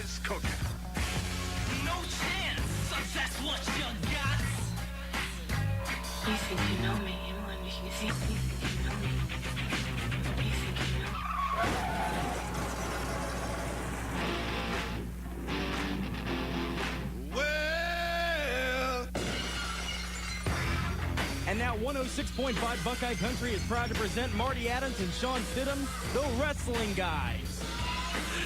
is cooking. No chance, that's what you got. You think you know me, and when you think you know me, you think you know me. Well. And now 106.5 Buckeye Country is proud to present Marty Adams and Shawn, the Wrestling Guys.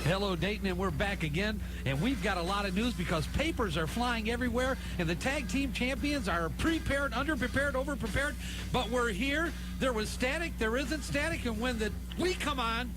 Hello, Dayton, and we're back again. And we've got a lot of news because papers are flying everywhere, and the tag team champions are prepared, underprepared, overprepared. But we're here. There was static. There isn't static. And when we come on,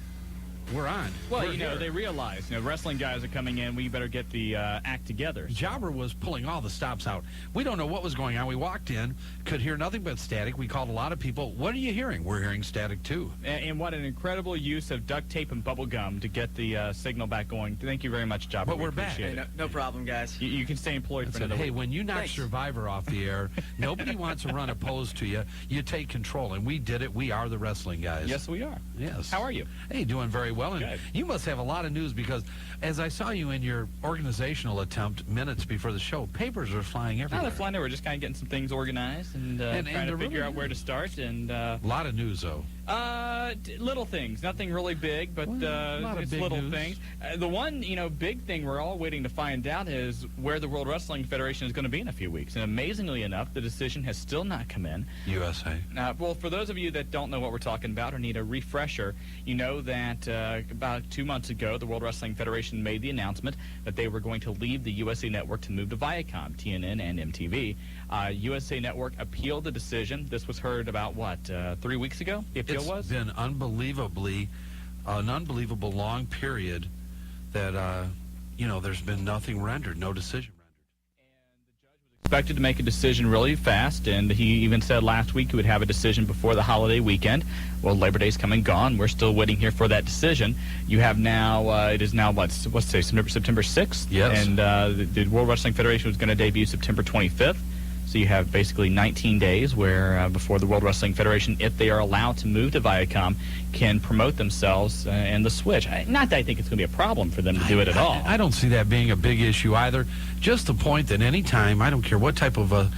we're on. Well, we're here. they realize, wrestling guys are coming in. We better get the act together. Jobber was pulling all the stops out. We don't know what was going on. We walked in, could hear nothing but static. We called a lot of people. What are you hearing? We're hearing static, too. And what an incredible use of duct tape and bubble gum to get the signal back going. Thank you very much, Jobber. But we're back. Hey, no problem, guys. You can stay employed for another Hey, week. when you knock Thanks. Survivor off the air, nobody wants to run opposed to you. You take control, and we did it. We are the Wrestling Guys. Yes, we are. Yes. How are you? Hey, doing very well. And Good. you must have a lot of news because as I saw you in your organizational attempt minutes before the show, papers are flying No, everywhere. they're flying. We're just kind of getting some things organized and trying to figure out where to start. And A lot of news, though. little things, nothing really big, but a lot of it's big little news. things. The one, big thing we're all waiting to find out is where the World Wrestling Federation is going to be in a few weeks. And amazingly enough, the decision has still not come in. USA. Well, for those of you that don't know what we're talking about or need a refresher, you know that about 2 months ago, the World Wrestling Federation made the announcement that they were going to leave the USA Network to move to Viacom, TNN, and MTV. USA Network appealed the decision. This was heard about, 3 weeks ago? The appeal It's was? been an unbelievable long period that, there's been nothing rendered, no decision rendered. Expected to make a decision really fast, and he even said last week he would have a decision before the holiday weekend. Well, Labor Day's come and gone. We're still waiting here for that decision. You have now, it is now, what's today, September 6th? Yes. And the World Wrestling Federation was going to debut September 25th. So you have basically 19 days where before the World Wrestling Federation, if they are allowed to move to Viacom, can promote themselves and the switch. Not that I think it's going to be a problem for them to do it at all. I don't see that being a big issue either. Just the point that any time, I don't care what type of a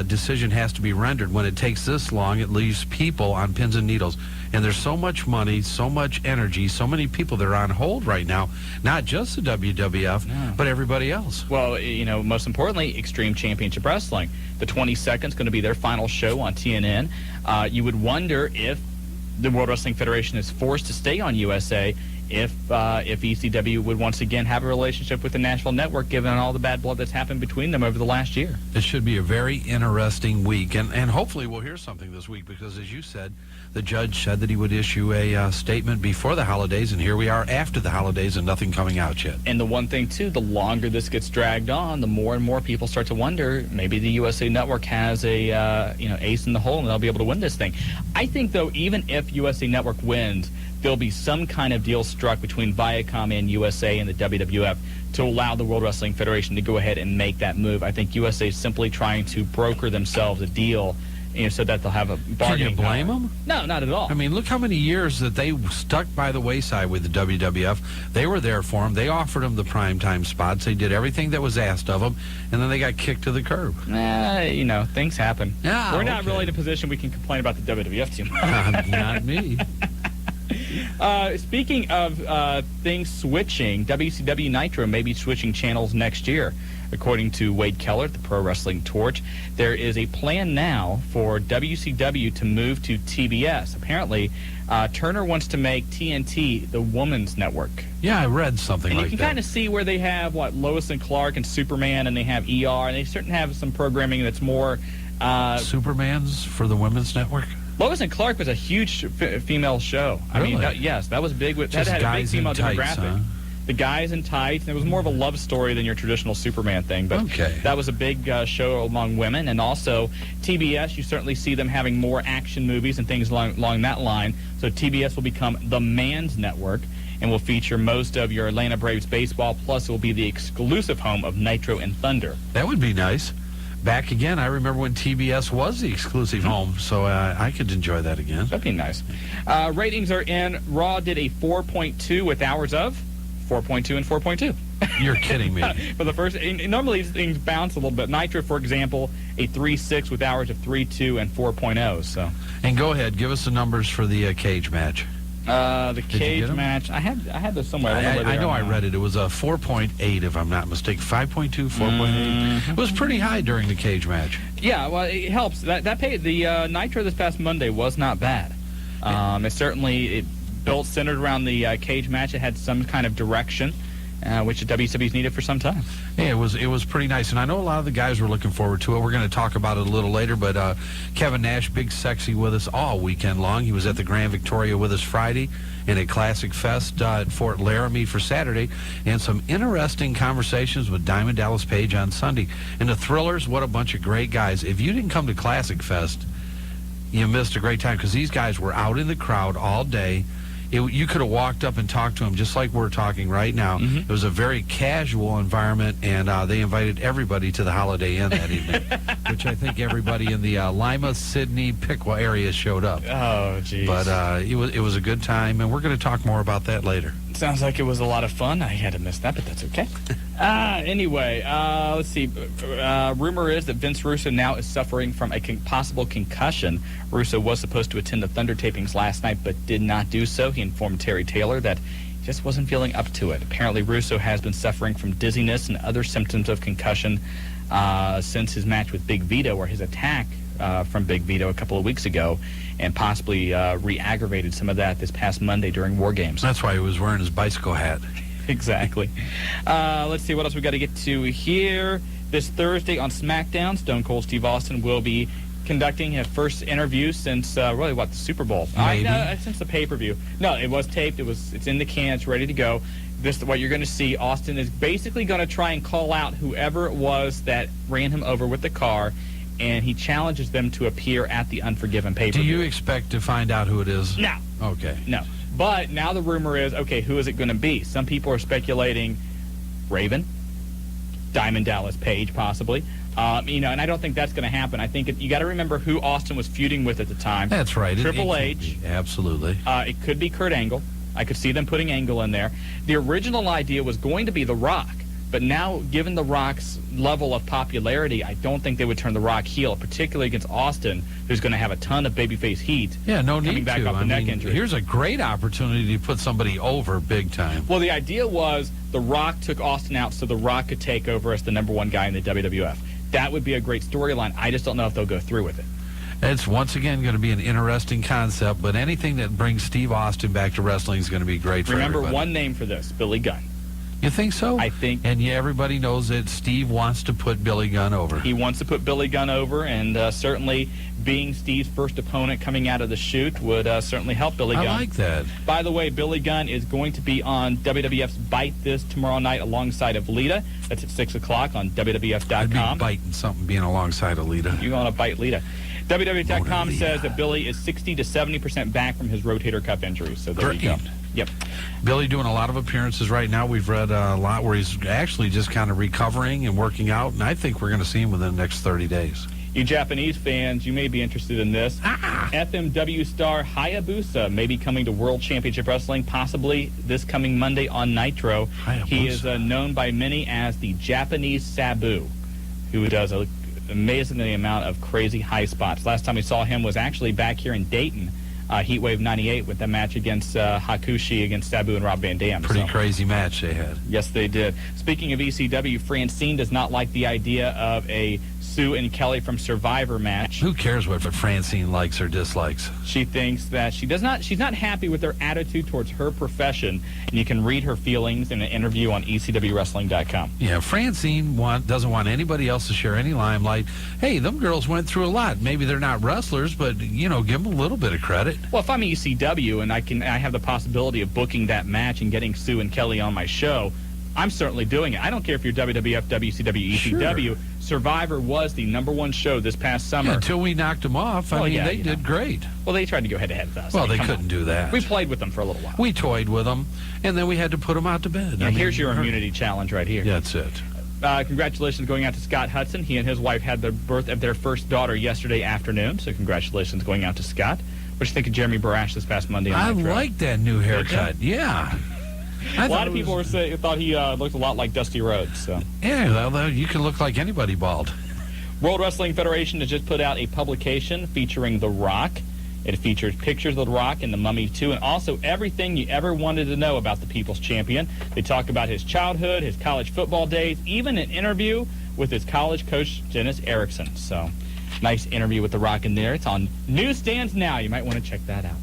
decision has to be rendered, when it takes this long, it leaves people on pins and needles. And there's so much money, so much energy, so many people that are on hold right now, not just the WWF, but everybody else. Well, most importantly, Extreme Championship Wrestling. The 22nd is going to be their final show on TNN. You would wonder if the World Wrestling Federation is forced to stay on USA, if ECW would once again have a relationship with the national network, given all the bad blood that's happened between them over the last year. It should be a very interesting week, and hopefully we'll hear something this week because, as you said, the judge said that he would issue a statement before the holidays, and here we are after the holidays and nothing coming out yet. And the one thing, too, the longer this gets dragged on, the more and more people start to wonder, maybe the USA Network has a ace in the hole and they'll be able to win this thing. I think, though, even if USA Network wins, there'll be some kind of deal struck between Viacom and USA and the WWF to allow the World Wrestling Federation to go ahead and make that move. I think USA is simply trying to broker themselves a deal so that they'll have a bargaining Can you blame power. them? No, not at all. I mean, look how many years that they stuck by the wayside with the WWF. They were there for them. They offered them the primetime spots. They did everything that was asked of them, and then they got kicked to the curb. Things happen. Yeah, We're not okay. really in a position we can complain about the WWF too much. Not me. Speaking of things switching, WCW Nitro may be switching channels next year. According to Wade Keller, the Pro Wrestling Torch, there is a plan now for WCW to move to TBS. Apparently, Turner wants to make TNT the women's network. Yeah, I read something And like you can that. kind of see where they have, Lois and Clark and Superman, and they have ER, and they certainly have some programming that's more... Superman's for the women's network? Lois and Clark was a huge female show. I mean, Really? yes, that was big. That Just had a big guys in female tights, demographic. huh? The guys in tights, and it was more of a love story than your traditional Superman thing. But Okay. that was a big show among women. And also, TBS, you certainly see them having more action movies and things along that line. So TBS will become the man's network and will feature most of your Atlanta Braves baseball, plus it will be the exclusive home of Nitro and Thunder. That would be nice. Back again, I remember when TBS was the exclusive home, so I could enjoy that again. That'd be nice. Ratings are in. Raw did a 4.2 with hours of 4.2 and 4.2. You're kidding me. For the first, normally these things bounce a little bit. Nitro, for example, a 3.6 with hours of 3.2 and 4.0. So. And go ahead, give us the numbers for the cage match. The cage match, I had this somewhere. I know I read it. It was a 4.8, if I'm not mistaken. 5.2, 4.8. It was pretty high during the cage match. Yeah, well, it helps. That paid. The Nitro this past Monday was not bad. It built centered around the cage match. It had some kind of direction, which the WCW's needed for some time. Yeah, it was pretty nice, and I know a lot of the guys were looking forward to it. We're going to talk about it a little later, but Kevin Nash, Big Sexy, with us all weekend long. He was at the Grand Victoria with us Friday, and at Classic Fest at Fort Laramie for Saturday, and some interesting conversations with Diamond Dallas Page on Sunday. And the Thrillers, what a bunch of great guys. If you didn't come to Classic Fest, you missed a great time, because these guys were out in the crowd all day. You could have walked up and talked to them just like we're talking right now. Mm-hmm. It was a very casual environment, and they invited everybody to the Holiday Inn that evening, which I think everybody in the Lima, Sydney, Piqua area showed up. Oh, geez. But it was a good time, and we're going to talk more about that later. Sounds like it was a lot of fun. I had to miss that, but that's okay. Anyway, let's see. Rumor is that Vince Russo now is suffering from a possible concussion. Russo was supposed to attend the Thunder tapings last night, but did not do so. He informed Terry Taylor that he just wasn't feeling up to it. Apparently, Russo has been suffering from dizziness and other symptoms of concussion since his match with Big Vito, or his attack from Big Vito a couple of weeks ago, and possibly re-aggravated some of that this past Monday during War Games. That's why he was wearing his bicycle hat. Exactly. Let's see what else we got to get to here. This Thursday on SmackDown, Stone Cold Steve Austin will be conducting his first interview since the Super Bowl. Since the pay-per-view. No, it was taped. It's in the can. It's ready to go. What you're going to see, Austin is basically going to try and call out whoever it was that ran him over with the car, and he challenges them to appear at the Unforgiven pay-per-view. Do you expect to find out who it is? No. Okay. No. But now the rumor is, okay, who is it going to be? Some people are speculating Raven, Diamond Dallas Page, possibly. And I don't think that's going to happen. I think you got to remember who Austin was feuding with at the time. That's right. Triple H. Absolutely. It could be Kurt Angle. I could see them putting Angle in there. The original idea was going to be The Rock. But now, given The Rock's level of popularity, I don't think they would turn The Rock heel, particularly against Austin, who's going to have a ton of babyface heat. Yeah, no need coming back to. off the neck injury. Here's a great opportunity to put somebody over big time. Well, the idea was The Rock took Austin out so The Rock could take over as the #1 guy in the WWF. That would be a great storyline. I just don't know if they'll go through with it. It's once again going to be an interesting concept, but anything that brings Steve Austin back to wrestling is going to be great for everybody. Remember one name for this, Billy Gunn. You think so? I think. And yeah, everybody knows that Steve wants to put Billy Gunn over. He wants to put Billy Gunn over, and certainly being Steve's first opponent coming out of the chute would certainly help Billy Gunn. I like that. By the way, Billy Gunn is going to be on WWF's Bite This tomorrow night alongside of Lita. That's at 6 o'clock on WWF.com. I'd be biting something being alongside of Lita. You want to bite Lita. WWF.com says that Billy is 60 to 70% back from his rotator cuff injury. So there you go. Yep. Billy doing a lot of appearances right now. We've read a lot where he's actually just kind of recovering and working out, and I think we're going to see him within the next 30 days. You Japanese fans, you may be interested in this. FMW star Hayabusa may be coming to World Championship Wrestling, possibly this coming Monday on Nitro. Hayabusa. He is known by many as the Japanese Sabu, who does an amazingly amount of crazy high spots. Last time we saw him was actually back here in Dayton, Heatwave 98, with the match against Hakushi against Sabu and Rob Van Dam. Pretty crazy match they had. Yes, they did. Speaking of ECW, Francine does not like the idea of a Sue and Kelly from Survivor match. Who cares what Francine likes or dislikes? She thinks that she's not happy with their attitude towards her profession, and you can read her feelings in an interview on ECWWrestling.com. Yeah, Francine doesn't want anybody else to share any limelight. Hey, them girls went through a lot. Maybe they're not wrestlers, but, give them a little bit of credit. Well, if I'm ECW and I have the possibility of booking that match and getting Sue and Kelly on my show, I'm certainly doing it. I don't care if you're WWF, WCW, ECW. Sure. Survivor was the #1 show this past summer. Yeah, until we knocked them off. I mean, they did great. Well, they tried to go head-to-head with us. Well, they couldn't do that. We played with them for a little while. We toyed with them, and then we had to put them out to bed. Yeah, here's your immunity challenge right here. That's it. Congratulations going out to Scott Hudson. He and his wife had the birth of their first daughter yesterday afternoon, so congratulations going out to Scott. What do you think of Jeremy Barash this past Monday on Nitro? I like that new haircut. Yeah. A lot of people thought he looked a lot like Dusty Rhodes. So. Yeah, well, you can look like anybody bald. World Wrestling Federation has just put out a publication featuring The Rock. It features pictures of The Rock and the Mummy 2, and also everything you ever wanted to know about the People's Champion. They talk about his childhood, his college football days, even an interview with his college coach, Dennis Erickson. So, nice interview with The Rock in there. It's on newsstands now. You might want to check that out.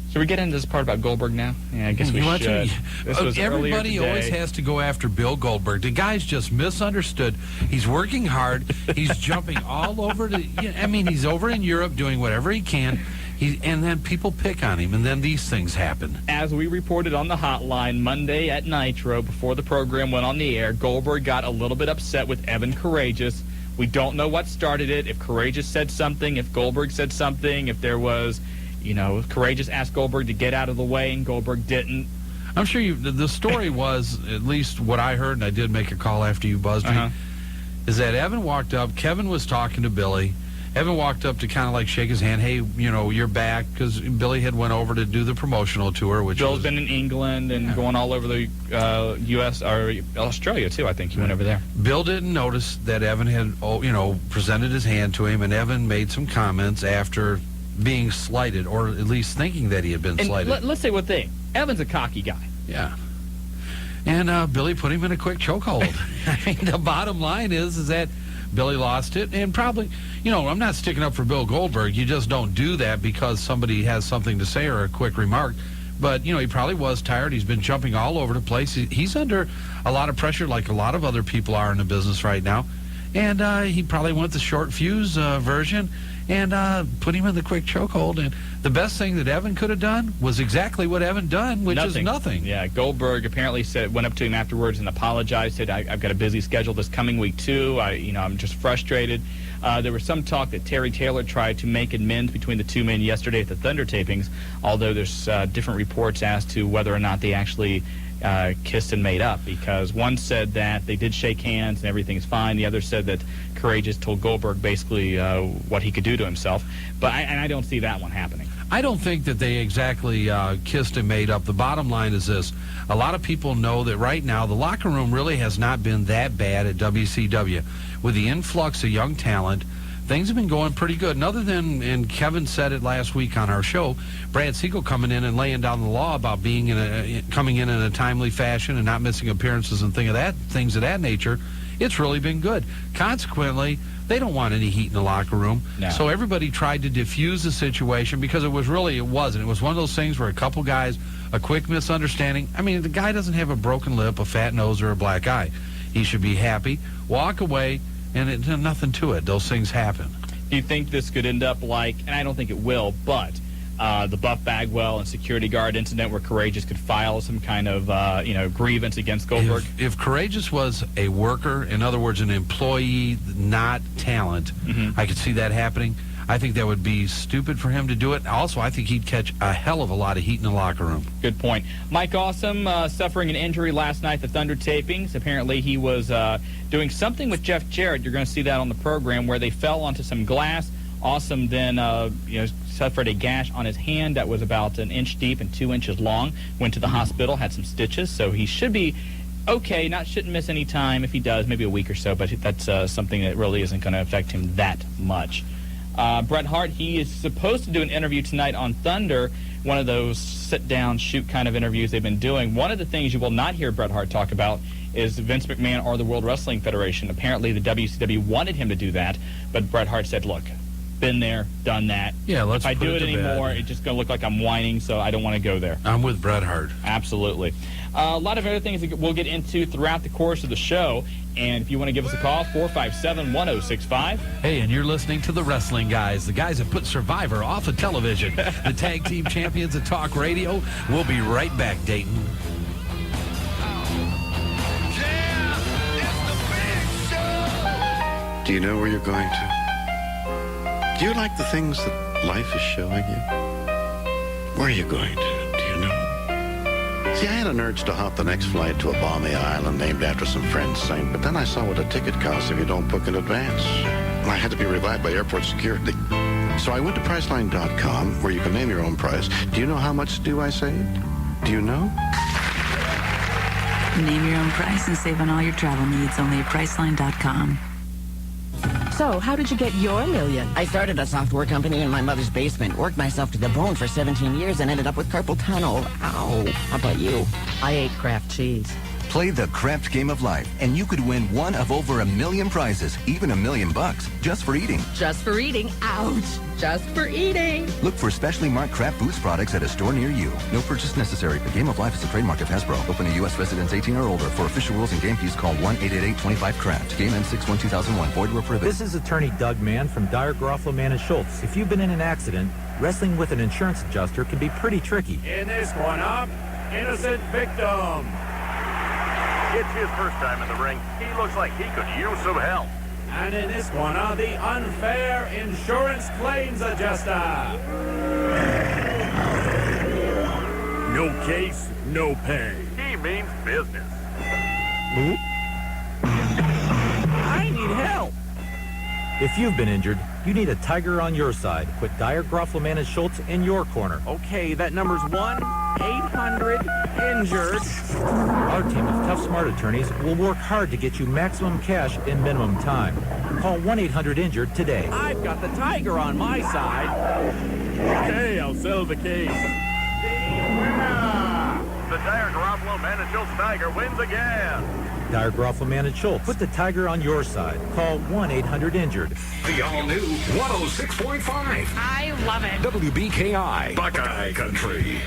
Should we get into this part about Goldberg now? Yeah, I guess we should. This was Everybody always has to go after Bill Goldberg. The guy's just misunderstood. He's working hard. He's jumping all over. He's over in Europe doing whatever he can. And then people pick on him, and then these things happen. As we reported on the hotline Monday at Nitro, before the program went on the air, Goldberg got a little bit upset with Evan Courageous. We don't know what started it, if Courageous said something, if Goldberg said something, if there was... Courageous asked Goldberg to get out of the way, and Goldberg didn't. I'm sure the story was, at least what I heard, and I did make a call after you buzzed me, is that Evan walked up, Kevin was talking to Billy. Evan walked up to kind of like shake his hand, hey, you're back, because Billy had went over to do the promotional tour. Bill's been in England and going all over the U.S. or Australia, too, I think he went over there. Bill didn't notice that Evan had, presented his hand to him, and Evan made some comments after being slighted, or at least thinking that he had been slighted. Let's say one thing. Evan's a cocky guy. Yeah. And Billy put him in a quick chokehold. I mean, the bottom line is that Billy lost it, and probably, I'm not sticking up for Bill Goldberg. You just don't do that because somebody has something to say or a quick remark. But, he probably was tired. He's been jumping all over the place. He's under a lot of pressure like a lot of other people are in the business right now. And he probably went the short fuse version and put him in the quick chokehold. And the best thing that Evan could have done was exactly what Evan done, which is nothing. Yeah, Goldberg apparently went up to him afterwards and apologized, said, I've got a busy schedule this coming week, too. I'm just frustrated. There was some talk that Terry Taylor tried to make amends between the two men yesterday at the Thunder tapings, although there's different reports as to whether or not they actually kissed and made up, because one said that they did shake hands and everything's fine. The other said that Courageous told Goldberg basically what he could do to himself. But I don't see that one happening. I don't think that they exactly kissed and made up. The bottom line is this. A lot of people know that right now the locker room really has not been that bad at WCW. With the influx of young talent, things have been going pretty good. And other than, and Kevin said it last week on our show, Brad Siegel coming in and laying down the law about coming in a timely fashion and not missing appearances and things of that nature, it's really been good. Consequently, they don't want any heat in the locker room. No. So everybody tried to diffuse the situation because it wasn't. It was one of those things where a couple guys, a quick misunderstanding. I mean, the guy doesn't have a broken lip, a fat nose, or a black eye. He should be happy, walk away, and nothing to it. Those things happen. Do you think this could end up like, and I don't think it will, but the Buff Bagwell and security guard incident where Courageous could file some kind of, grievance against Goldberg? If Courageous was a worker, in other words, an employee, not talent, I could see that happening. I think that would be stupid for him to do it. Also, I think he'd catch a hell of a lot of heat in the locker room. Good point. Mike Awesome suffering an injury last night at the Thunder tapings. Apparently he was doing something with Jeff Jarrett. You're going to see that on the program where they fell onto some glass. Awesome then suffered a gash on his hand that was about an inch deep and 2 inches long. Went to the hospital, had some stitches, so he should be okay. Shouldn't miss any time. If he does, maybe a week or so, but that's something that really isn't going to affect him that much. Bret Hart, he is supposed to do an interview tonight on Thunder, one of those sit-down, shoot kind of interviews they've been doing. One of the things you will not hear Bret Hart talk about is Vince McMahon or the World Wrestling Federation. Apparently the WCW wanted him to do that, but Bret Hart said, look, been there, done that. Yeah, let's If I put do it it to anymore, bed. it's just going to look like I'm whining, so I don't want to go there. I'm with Bret Hart. Absolutely. A lot of other things that we'll get into throughout the course of the show. And if you want to give us a call, 457-1065. Hey, and you're listening to the Wrestling Guys, the guys that put Survivor off of television, the tag team champions of talk radio. We'll be right back, Dayton. Do you know where you're going to? Do you like the things that life is showing you? Where are you going to? Do you know? See, I had an urge to hop the next flight to a balmy island named after some friends sang, but then I saw what a ticket costs if you don't book in advance. I had to be revived by airport security. So I went to Priceline.com, where you can name your own price. Do you know how much do I saved? Do you know? Name your own price and save on all your travel needs only at Priceline.com. So, how did you get your million? I started a software company in my mother's basement, worked myself to the bone for 17 years, and ended up with carpal tunnel. Ow. How about you? I ate Kraft cheese. Play the Kraft Game of Life, and you could win one of over 1 million prizes, even $1 million, just for eating. Just for eating. Ouch. Just for eating. Look for specially marked Kraft Foods products at a store near you. No purchase necessary. The Game of Life is a trademark of Hasbro. Open to U.S. residents 18 or older. For official rules and game fees, call 1-888-25-KRAFT. Game ends 6/1/2001. Void where prohibited. This is attorney Doug Mann from Dyer, Garofalo, Mann & Schultz. If you've been in an accident, wrestling with an insurance adjuster can be pretty tricky. In this one up, innocent victim. It's his first time in the ring. He looks like he could use some help. And in this one, the unfair insurance claims adjuster. No case, no pay. He means business. I need help. If you've been injured, you need a tiger on your side. Put Dyer, Garofalo, Mann & Schultz in your corner. Okay, that number's 1-800-INJURED. Our team of tough, smart attorneys will work hard to get you maximum cash in minimum time. Call 1-800-INJURED today. I've got the tiger on my side. Okay, I'll settle the case. The Dyer, Garofalo, Mann & Schultz Tiger wins again. Dyer, Garofalo, Mann & Schultz. Put the tiger on your side. Call 1-800-INJURED. The all-new 106.5. I love it. WBKI. Buckeye Country.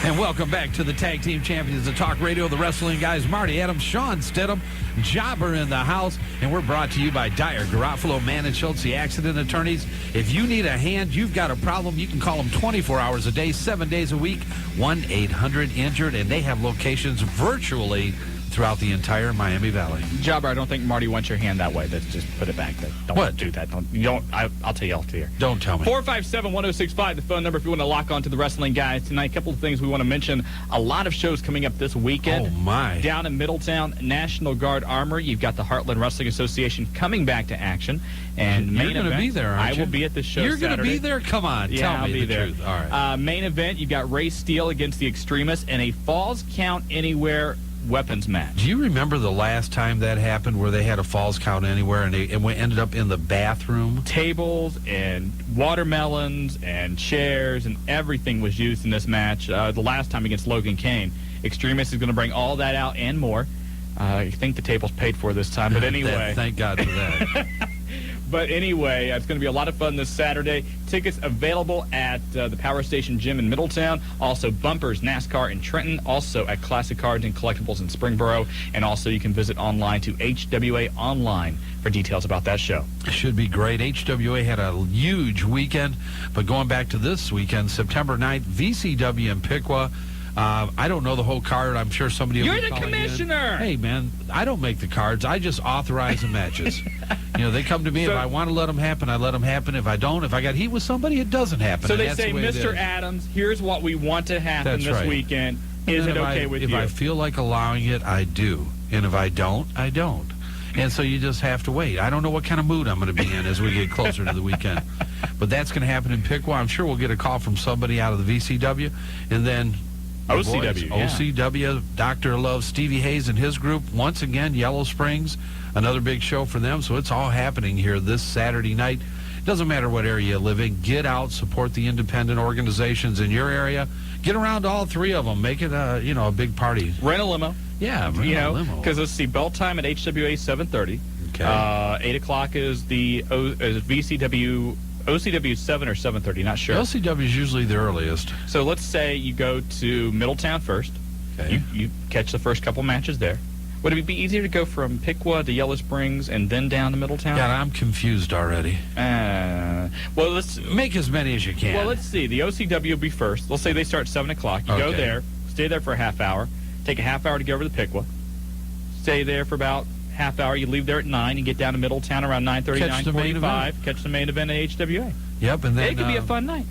And welcome back to the Tag Team Champions of Talk Radio, the wrestling guys, Marty Adams, Shawn Stidham, Jobber in the house. And we're brought to you by Dyer, Garofalo, Mann & Schultz, the accident attorneys. If you need a hand, you've got a problem, you can call them 24 hours a day, 7 days a week, 1-800-INJURED. And they have locations virtually throughout the entire Miami Valley. Jobber, I don't think Marty wants your hand that way. Let's just put it back there. Don't do that. I'll tell you off here. Don't tell me. 457-1065, the phone number if you want to lock on to the wrestling guys tonight. A couple of things we want to mention. A lot of shows coming up this weekend. Oh, my. Down in Middletown, National Guard Armory. You've got the Heartland Wrestling Association coming back to action. And you're going to be there, aren't you? I will be at this show You're going to Saturday. be there? Come on, yeah, tell I'll me be the there. truth. All right. Main event, you've got Ray Steele against the Extremists in a Falls Count Anywhere weapons match. Do you remember the last time that happened where they had a Falls Count Anywhere and it ended up in the bathroom? Tables and watermelons and chairs and everything was used in this match. The last time against Logan Kane. Extremist is going to bring all that out and more. I think the table's paid for this time, but anyway. Thank God for that. But anyway, it's going to be a lot of fun this Saturday. Tickets available at the Power Station Gym in Middletown. Also, Bumpers NASCAR in Trenton. Also at Classic Cards and Collectibles in Springboro. And also, you can visit online to HWA Online for details about that show. It should be great. HWA had a huge weekend. But going back to this weekend, September 9th, VCW in Piqua. I don't know the whole card. I'm sure somebody will You're be the calling commissioner. in. Hey, man, I don't make the cards. I just authorize the matches. They come to me. So, if I want to let them happen, I let them happen. If I don't, if I got heat with somebody, it doesn't happen. So and they that's say, the way it Mr. is. Adams, here's what we want to happen That's this right. weekend. Is it okay with you? If I feel like allowing it, I do. And if I don't, I don't. And so you just have to wait. I don't know what kind of mood I'm going to be in as we get closer to the weekend. But that's going to happen in Piqua. I'm sure we'll get a call from somebody out of the VCW. And then OCW, yeah. OCW, Dr. Love, Stevie Hayes and his group. Once again, Yellow Springs, another big show for them. So it's all happening here this Saturday night. Doesn't matter what area you live in. Get out, support the independent organizations in your area. Get around to all three of them. Make it a big party. Rent a limo. Yeah, rent a limo. Because let's see, bell time at HWA 7:30. Okay. 8 o'clock is the VCW. OCW 7 or 7:30, not sure. LCW is usually the earliest. So let's say you go to Middletown first. Okay. You catch the first couple matches there. Would it be easier to go from Piqua to Yellow Springs and then down to Middletown? God, I'm confused already. Well, let's make as many as you can. Well, let's see. The OCW will be first. Let's say they start 7 o'clock. You go there, stay there for a half hour, take a half hour to get over to Piqua, stay there for about half hour. You leave there at 9 and get down to Middletown around 9:30, 9:45. Catch the main event at HWA. Yep, and then it could be a fun night.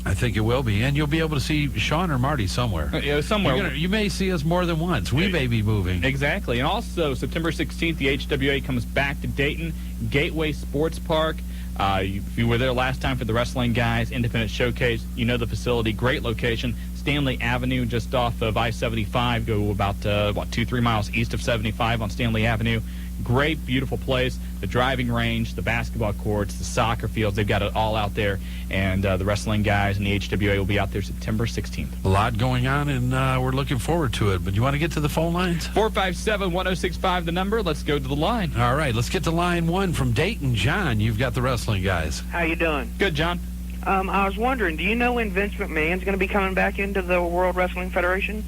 I think it will be, and you'll be able to see Shawn or Marty somewhere. Somewhere. You may see us more than once. We may be moving. Exactly, and also September 16th, the HWA comes back to Dayton Gateway Sports Park. If you were there last time for the Wrestling Guys Independent Showcase, you know the facility. Great location. Stanley Avenue, just off of I-75. Go about 2-3 miles east of 75 on Stanley Avenue. Great, beautiful place. The driving range, the basketball courts, the soccer fields, they've got it all out there. And the wrestling guys and the HWA will be out there September 16th. A lot going on, and we're looking forward to it. But you want to get to the phone lines? 457-1065, the number. Let's go to the line. All right, let's get to line 1 from Dayton. John, you've got the wrestling guys. How you doing? Good, John. I was wondering, do you know when Vince McMahon's going to be coming back into the World Wrestling Federation?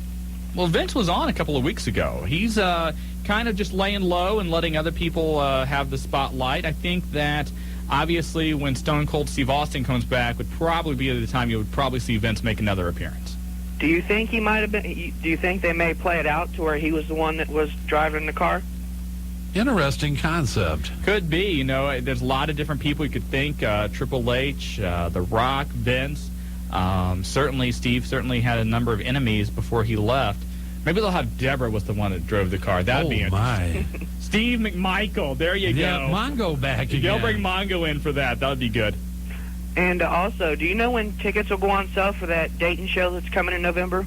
Well, Vince was on a couple of weeks ago. He's kind of just laying low and letting other people have the spotlight. I think that, obviously, when Stone Cold Steve Austin comes back, would probably be the time you would probably see Vince make another appearance. Do you think he might have been? Do you think they may play it out to where he was the one that was driving the car? Interesting concept. Could be. You know, there's a lot of different people you could think. Triple H, The Rock, Vince. Certainly, Steve certainly had a number of enemies before he left. Maybe they'll have Deborah was the one that drove the car. That'd be interesting. My. Steve McMichael. There you Yeah, go. Mongo back again. They'll bring Mongo in for that. That would be good. And also, do you know when tickets will go on sale for that Dayton show that's coming in November?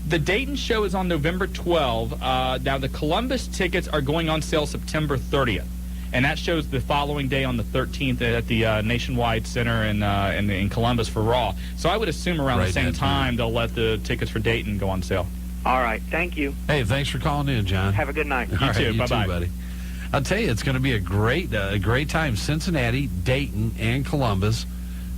The Dayton show is on November 12. Now, the Columbus tickets are going on sale September 30th. And that show's the following day on the 13th at the Nationwide Center in Columbus for Raw. So I would assume around the same time they'll let the tickets for Dayton go on sale. All right. Thank you. Hey, thanks for calling in, John. Have a good night. You too. Bye-bye. buddy. I'll tell you, it's going to be a great time. Cincinnati, Dayton, and Columbus.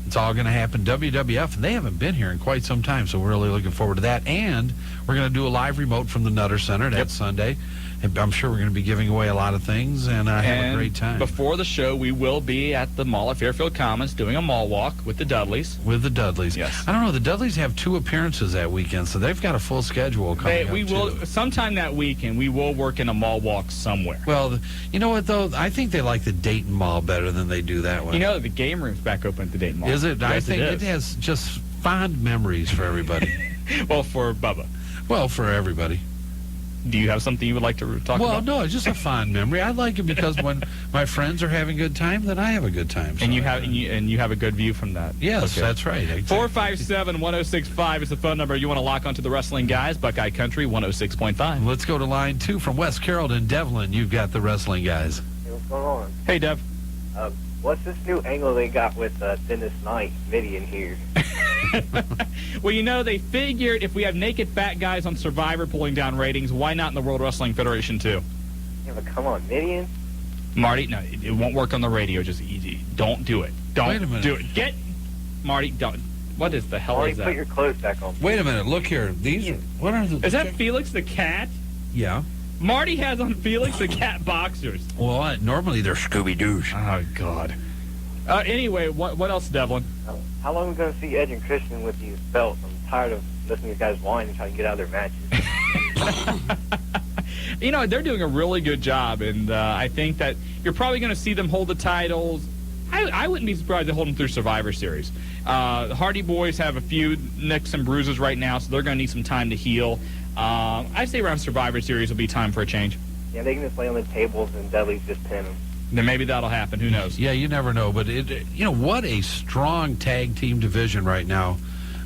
It's all going to happen. WWF, and they haven't been here in quite some time, so we're really looking forward to that. And we're going to do a live remote from the Nutter Center. That's Sunday. And I'm sure we're going to be giving away a lot of things and have a great time. Before the show, we will be at the Mall at Fairfield Commons doing a mall walk with the Dudleys. With the Dudleys. Yes. I don't know. The Dudleys have 2 appearances that weekend, so they've got a full schedule coming up, We will, too. sometime that weekend, we will work in a mall walk somewhere. Well, you know what, though? I think they like the Dayton Mall better than they do that one. You know, the game room's back open at the Dayton Mall. Is it? Yes, I think it is. has just fond memories for everybody. Well, for Bubba. Well, for everybody. Do you have something you would like to talk about? Well, no, it's just a fond memory. I like it because when my friends are having a good time, then I have a good time. So And you have a good view from that. Yes, that's right. Exactly. 457-1065 is the phone number. You want to lock onto the wrestling guys, Buckeye Country 106.5. Let's go to line 2 from West Carrollton. Devlin, you've got the wrestling guys. Hey, what's going on? Hey, Dev. What's this new angle they got with Dennis Knight, Midian here? Well, you know, they figured if we have naked fat guys on Survivor pulling down ratings, why not in the World Wrestling Federation, too? Yeah, but come on, Midian? Marty, no, it won't work on the radio. Just don't do it. Don't Wait a minute. do it. Marty, don't. What is the hell Marty, is that? put your clothes back on. Wait a minute. Look here. These are... What are the... Is that Felix the cat? Yeah. Marty has on Felix the cat boxers. Well, normally they're Scooby-Doos. Oh, God. Anyway, what else, Devlin? How long are we going to see Edge and Christian with these belts? I'm tired of listening to guys whine and trying to get out of their matches. You know, they're doing a really good job, and I think that you're probably going to see them hold the titles. I wouldn't be surprised to hold them through Survivor Series. The Hardy Boys have a few nicks and bruises right now, so they're going to need some time to heal. I'd say around Survivor Series will be time for a change. Yeah, they can just lay on the tables and Dudley's just pin them. Then maybe that'll happen. Who knows? Yeah, you never know. But, what a strong tag team division right now.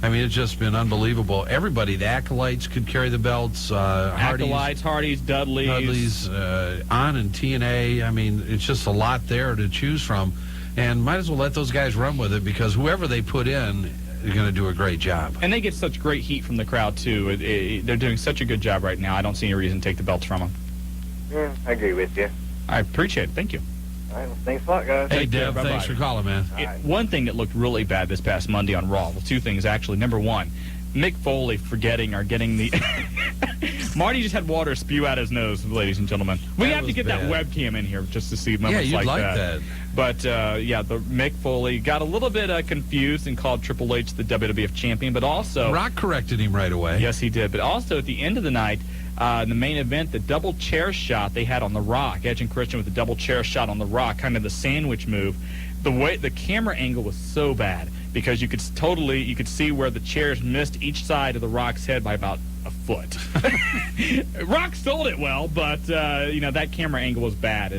I mean, it's just been unbelievable. Everybody, the Acolytes could carry the belts. Acolytes, Hardys, Dudleys. On and TNA. I mean, it's just a lot there to choose from. And might as well let those guys run with it because whoever they put in is going to do a great job. And they get such great heat from the crowd, too. They're doing such a good job right now. I don't see any reason to take the belts from them. Yeah, I agree with you. I appreciate it. Thank you. All right, well, thanks a lot, guys. Hey, Dev, thanks for calling, man. One thing that looked really bad this past Monday on Raw, well, 2 things, actually. Number 1, Mick Foley getting the... Marty just had water spew out his nose, ladies and gentlemen. We have to get that webcam in here just to see moments you'd like that. that. But, the Mick Foley got a little bit confused and called Triple H the WWF champion, but also... Rock corrected him right away. Yes, he did. But also, at the end of the night, in the main event, the double chair shot they had on The Rock, Edge and Christian with the double chair shot on The Rock, kind of the sandwich move. The way the camera angle was so bad because you could see where the chairs missed each side of The Rock's head by about a foot. Rock sold it well, but that camera angle was bad.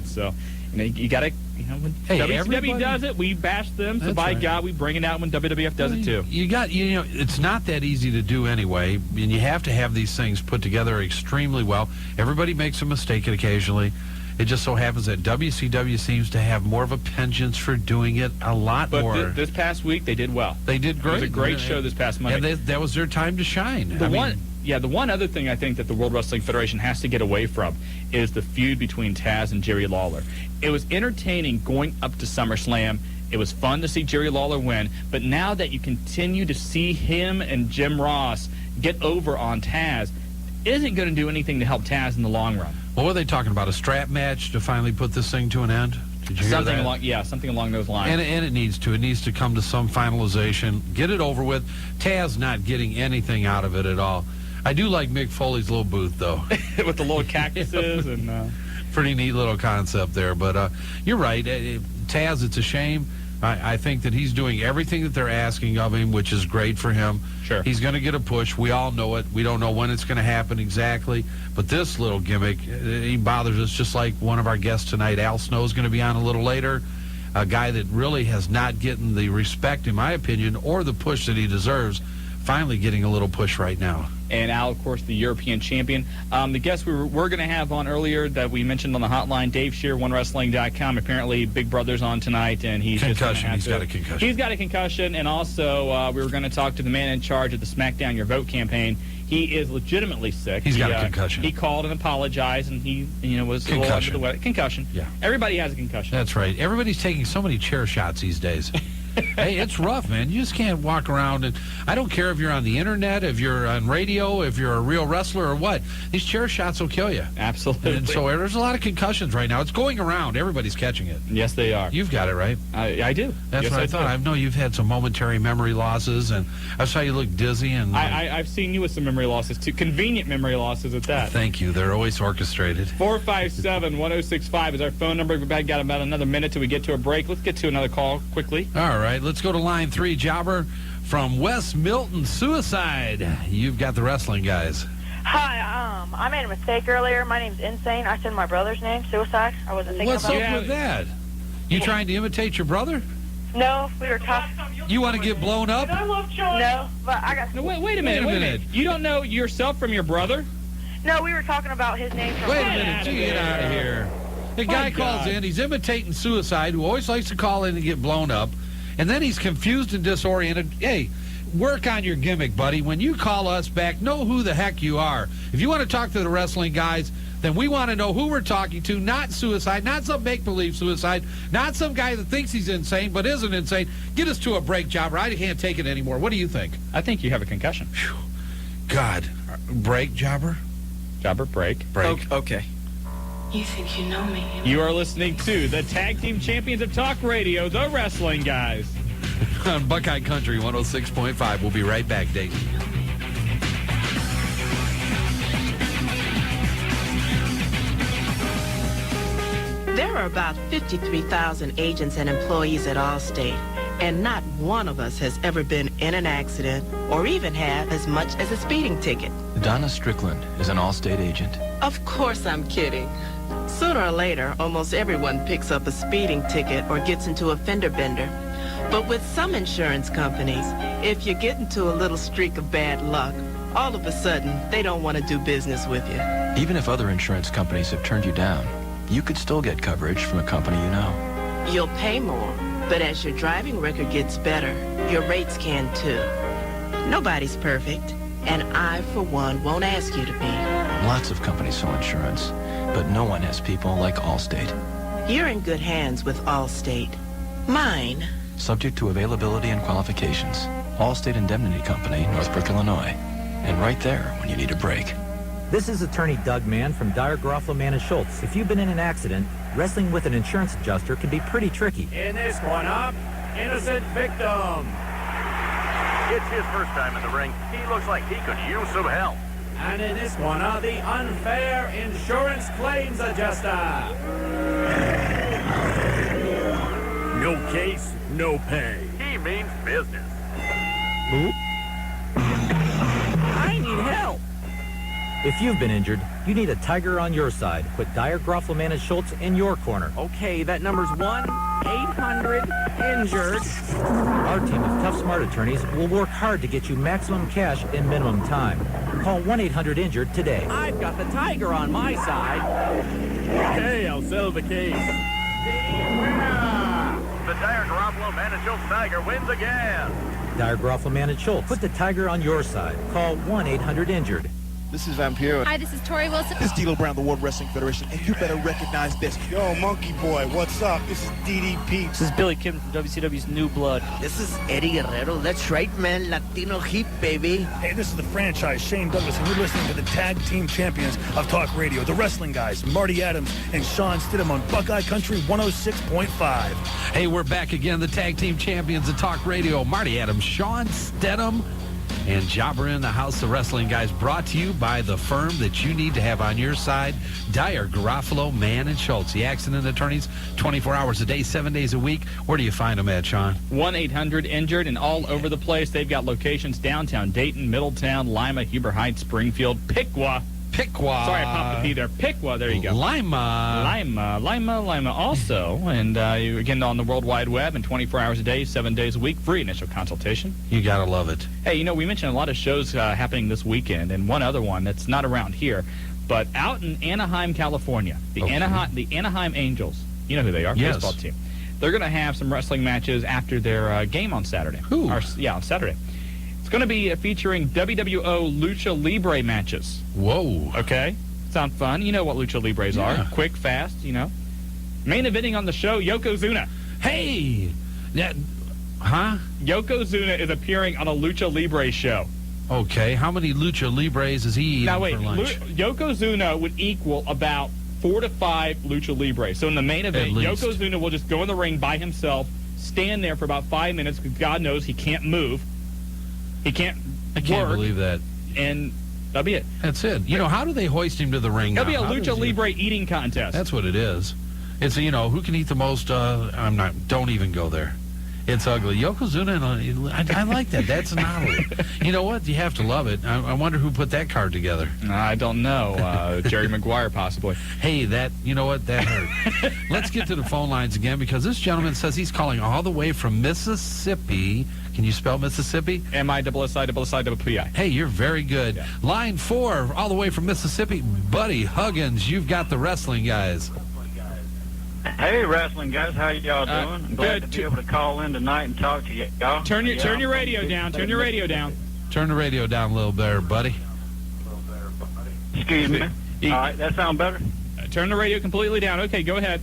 You got to, when WCW does it, we bash them. So by God, we bring it out when WWF does it too. It's not that easy to do anyway, and you have to have these things put together extremely well. Everybody makes a mistake occasionally. It just so happens that WCW seems to have more of a penchant for doing it a lot more. But this past week, they did well. They did great. It was a great show this past Monday. And that was their time to shine. The one other thing I think that the World Wrestling Federation has to get away from is the feud between Taz and Jerry Lawler. It was entertaining going up to SummerSlam. It was fun to see Jerry Lawler win. But now that you continue to see him and Jim Ross get over on Taz, isn't going to do anything to help Taz in the long run. What were they talking about? A strap match to finally put this thing to an end? Did you hear that? Something along those lines. And it needs to. It needs to come to some finalization. Get it over with. Taz not getting anything out of it at all. I do like Mick Foley's little booth, though. With the little cactuses. and pretty neat little concept there. But you're right. Taz, it's a shame. I think that he's doing everything that they're asking of him, which is great for him. Sure. He's going to get a push. We all know it. We don't know when it's going to happen exactly. But this little gimmick, he bothers us just like one of our guests tonight. Al Snow is going to be on a little later. A guy that really has not gotten the respect, in my opinion, or the push that he deserves. Finally getting a little push right now. And Al, of course, the European champion. The guest we were going to have on earlier that we mentioned on the hotline, Dave Shear, OneWrestling.com. Apparently, Big Brother's on tonight, and he's concussion. He's got a concussion. He's got a concussion, and also we were going to talk to the man in charge of the SmackDown Your Vote campaign. He is legitimately sick. He's got a concussion. He called and apologized, and he was concussion. A little under the weather. Concussion. Yeah. Everybody has a concussion. That's right. Everybody's taking so many chair shots these days. Hey, it's rough, man. You just can't walk around. And I don't care if you're on the internet, if you're on radio, if you're a real wrestler or what. These chair shots will kill you. Absolutely. And so there's a lot of concussions right now. It's going around. Everybody's catching it. Yes, they are. You've got it, right? I do. That's yes, what I thought. I know you've had some momentary memory losses, and I saw you look dizzy. And I've seen you with some memory losses, too. Convenient memory losses at that. Thank you. They're always orchestrated. 457-1065 is our phone number. We've got about another minute till we get to a break. Let's get to another call quickly. All right. Let's go to line 3, Jobber from West Milton Suicide. You've got the wrestling guys. Hi, I made a mistake earlier. My name's Insane. I said my brother's name, Suicide. I wasn't thinking What's about up with that? You trying to imitate your brother? No, we were talking. You want to get blown up? No, but I got. No, wait a minute. You don't know yourself from your brother? No, we were talking about his name. Wait a minute. Get out of here. The guy calls in. He's imitating Suicide, who always likes to call in and get blown up. And then he's confused and disoriented. Hey, work on your gimmick, buddy. When you call us back, know who the heck you are. If you want to talk to the wrestling guys, then we want to know who we're talking to, not Suicide, not some make-believe Suicide, not some guy that thinks he's insane but isn't insane. Get us to a break, Jobber. I can't take it anymore. What do you think? I think you have a concussion. Whew. God. Break, Jobber? Jobber, break. Okay. You think you know me. You are listening to the Tag Team Champions of Talk Radio, the Wrestling Guys. On Buckeye Country 106.5. We'll be right back, Dayton. There are about 53,000 agents and employees at Allstate, and not one of us has ever been in an accident or even have as much as a speeding ticket. Donna Strickland is an Allstate agent. Of course I'm kidding. Sooner or later, almost everyone picks up a speeding ticket or gets into a fender bender. But with some insurance companies, if you get into a little streak of bad luck, all of a sudden, they don't want to do business with you. Even if other insurance companies have turned you down, you could still get coverage from a company you know. You'll pay more, but as your driving record gets better, your rates can too. Nobody's perfect, and I, for one, won't ask you to be. Lots of companies sell insurance, but no one has people like Allstate. You're in good hands with Allstate. Mine. Subject to availability and qualifications. Allstate Indemnity Company, Northbrook, Illinois. And right there when you need a break. This is attorney Doug Mann from Dyer, Groffalo, Mann & Schultz. If you've been in an accident, wrestling with an insurance adjuster can be pretty tricky. In this one up, innocent victim. It's his first time in the ring. He looks like he could use some help. And in this one are the unfair insurance claims adjuster. No case, no pay. He means business. I need help. If you've been injured, you need a tiger on your side. Put Dyer, Groffleman, and Schultz in your corner. Okay, that number's 1-800-INJURED. Our team of tough, smart attorneys will work hard to get you maximum cash in minimum time. Call 1-800-INJURED today. I've got the tiger on my side. Okay, I'll settle the case. The Dyer Garoppolo Man and Schultz Tiger wins again. Dyer, Groffleman, and Schultz. Put the tiger on your side. Call 1-800-INJURED. This is Vampiro. Hi, this is Tori Wilson. This is D'Lo Brown, the World Wrestling Federation, and you better recognize this. Yo, Monkey Boy, what's up? This is DDP. This is Billy Kim from WCW's New Blood. This is Eddie Guerrero. That's right, man. Latino Heat, baby. Hey, this is the franchise, Shane Douglas, and you're listening to the tag team champions of talk radio, the wrestling guys, Marty Adams and Shawn Stidham on Buckeye Country 106.5. Hey, we're back again, the tag team champions of talk radio, Marty Adams, Shawn Stidham, and Jobber in the house, the wrestling guys, brought to you by the firm that you need to have on your side, Dyer, Garofalo, Mann, and Schultz, the accident attorneys, 24 hours a day, 7 days a week. Where do you find them at, Shawn? 1-800-INJURED, and all over the place. They've got locations downtown Dayton, Middletown, Lima, Huber Heights, Springfield, Piqua. Sorry, I popped the P there. Piqua, there you go. Lima. Also, and you again on the World Wide Web and 24 hours a day, 7 days a week, free initial consultation. You got to love it. Hey, we mentioned a lot of shows happening this weekend, and one other one that's not around here, but out in Anaheim, California, the Anaheim Angels. You know who they are, yes. Baseball team. They're going to have some wrestling matches after their game on Saturday. Ooh. On Saturday. It's going to be featuring WWO Lucha Libre matches. Whoa. Okay. Sound fun. You know what Lucha Libres are. Quick, fast, Main eventing on the show, Yokozuna. Hey! Yokozuna is appearing on a Lucha Libre show. Okay. How many Lucha Libres is he eating for lunch? Yokozuna would equal about 4 to 5 Lucha Libres. So in the main event, Yokozuna will just go in the ring by himself, stand there for about 5 minutes, because God knows he can't move. He can't I can't work, believe that. and that'll be it. That's it. How do they hoist him to the ring? It'll be a Lucha Libre eating contest. That's what it is. It's, who can eat the most, don't even go there. It's ugly. Yokozuna, I like that. That's a novelty. You know what? You have to love it. I wonder who put that card together. I don't know. Jerry Maguire, possibly. Hey, you know what? That hurt. Let's get to the phone lines again, because this gentleman says he's calling all the way from Mississippi. Can you spell Mississippi? M-I-S-S-I-P-I. Hey, you're very good. Yeah. Line 4, all the way from Mississippi. Buddy Huggins, you've got the wrestling guys. Hey, wrestling guys, how y'all doing? I'm glad to be able to call in tonight and talk to y'all. Turn your radio down. Turn your radio down. Turn the radio down a little better, buddy. Excuse me. All right, that sound better? Turn the radio completely down. Okay, go ahead.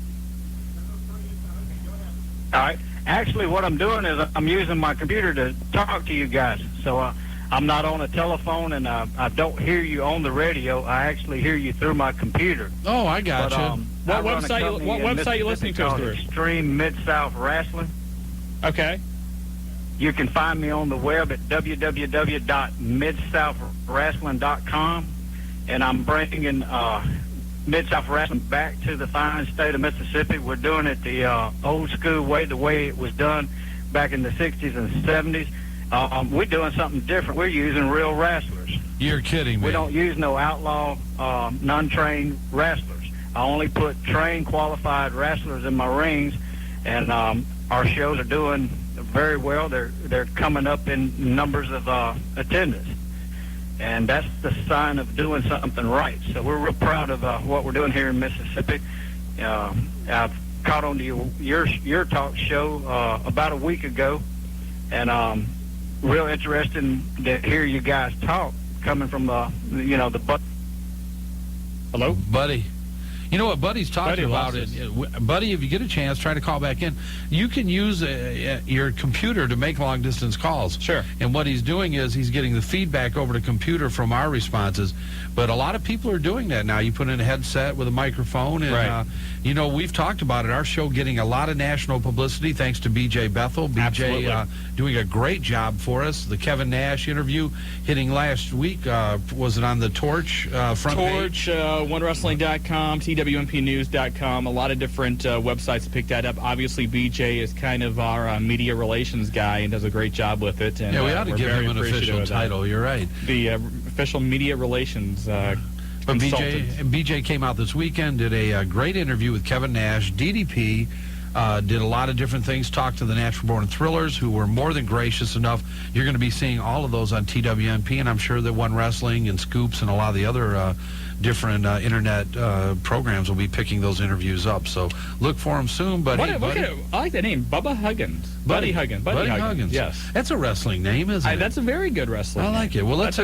All right. Actually, what I'm doing is I'm using my computer to talk to you guys. So I'm not on a telephone, and I don't hear you on the radio. I actually hear you through my computer. Oh, I got you. What website are you listening to us through? Extreme Mid-South Wrestling. Okay. You can find me on the web at www.midsouthwrestling.com, and I'm bringing Mid-South Wrestling back to the fine state of Mississippi. We're doing it the old school way, the way it was done back in the 60s and 70s. We're doing something different. We're using real wrestlers. You're kidding me. We don't use no outlaw, non-trained wrestlers. I only put trained, qualified wrestlers in my rings, and our shows are doing very well. They're coming up in numbers of attendance, and that's the sign of doing something right. So we're real proud of what we're doing here in Mississippi. I've caught on to your talk show about a week ago, and real interesting to hear you guys talk coming from the Hello, buddy. You know what Buddy's talking about? Buddy, if you get a chance, try to call back in. You can use your computer to make long-distance calls. Sure. And what he's doing is he's getting the feedback over the computer from our responses. But a lot of people are doing that now. You put in a headset with a microphone. And, right. We've talked about it. Our show getting a lot of national publicity thanks to B.J. Bethel. B.J. Doing a great job for us. The Kevin Nash interview hitting last week. Was it on the Torch front page? OneWrestling.com, TWMPnews.com, a lot of different websites to pick that up. Obviously, BJ is kind of our media relations guy and does a great job with it. And, we ought to give him an official title. You're right. The official media relations But consultant. BJ came out this weekend, did a great interview with Kevin Nash. DDP did a lot of different things, talked to the Natural Born Thrillers, who were more than gracious enough. You're going to be seeing all of those on TWMP, and I'm sure that One Wrestling and Scoops and a lot of the other different internet programs will be picking those interviews up. So look for them soon. But hey, buddy, I like that name, Bubba Huggins. Buddy Huggins. Yes. That's a wrestling name, isn't it? That's a very good wrestling name. I like it. Well, let's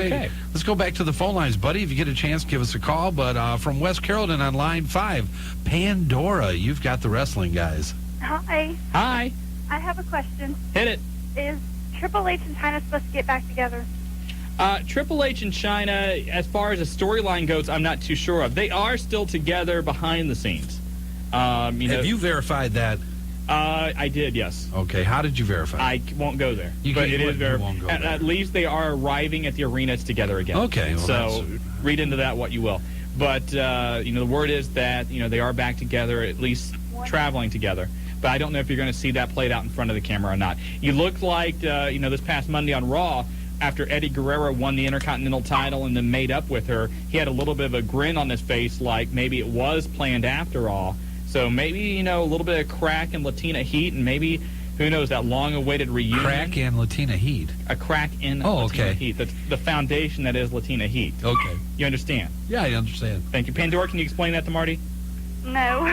go back to the phone lines, buddy. If you get a chance, give us a call. But from West Carrollton on line 5, Pandora, you've got the wrestling guys. Hi. Hi. I have a question. Hit it. Is Triple H and China supposed to get back together? Triple H and China, as far as the storyline goes, I'm not too sure of. They are still together behind the scenes. Have you verified that? I did, yes. Okay, how did you verify? I won't go there. But it is verified. At least they are arriving at the arenas together again. Okay. Well, so read into that what you will. But, the word is that, they are back together, at least traveling together. But I don't know if you're going to see that played out in front of the camera or not. You looked like, this past Monday on Raw, after Eddie Guerrero won the Intercontinental title and then made up with her, he had a little bit of a grin on his face like maybe it was planned after all. So maybe, a little bit of crack in Latina heat, and maybe, who knows, that long-awaited reunion. Crack in Latina heat? A crack in Latina heat. That's the foundation that is Latina heat. Okay. You understand? Yeah, I understand. Thank you. Pandora, can you explain that to Marty? No.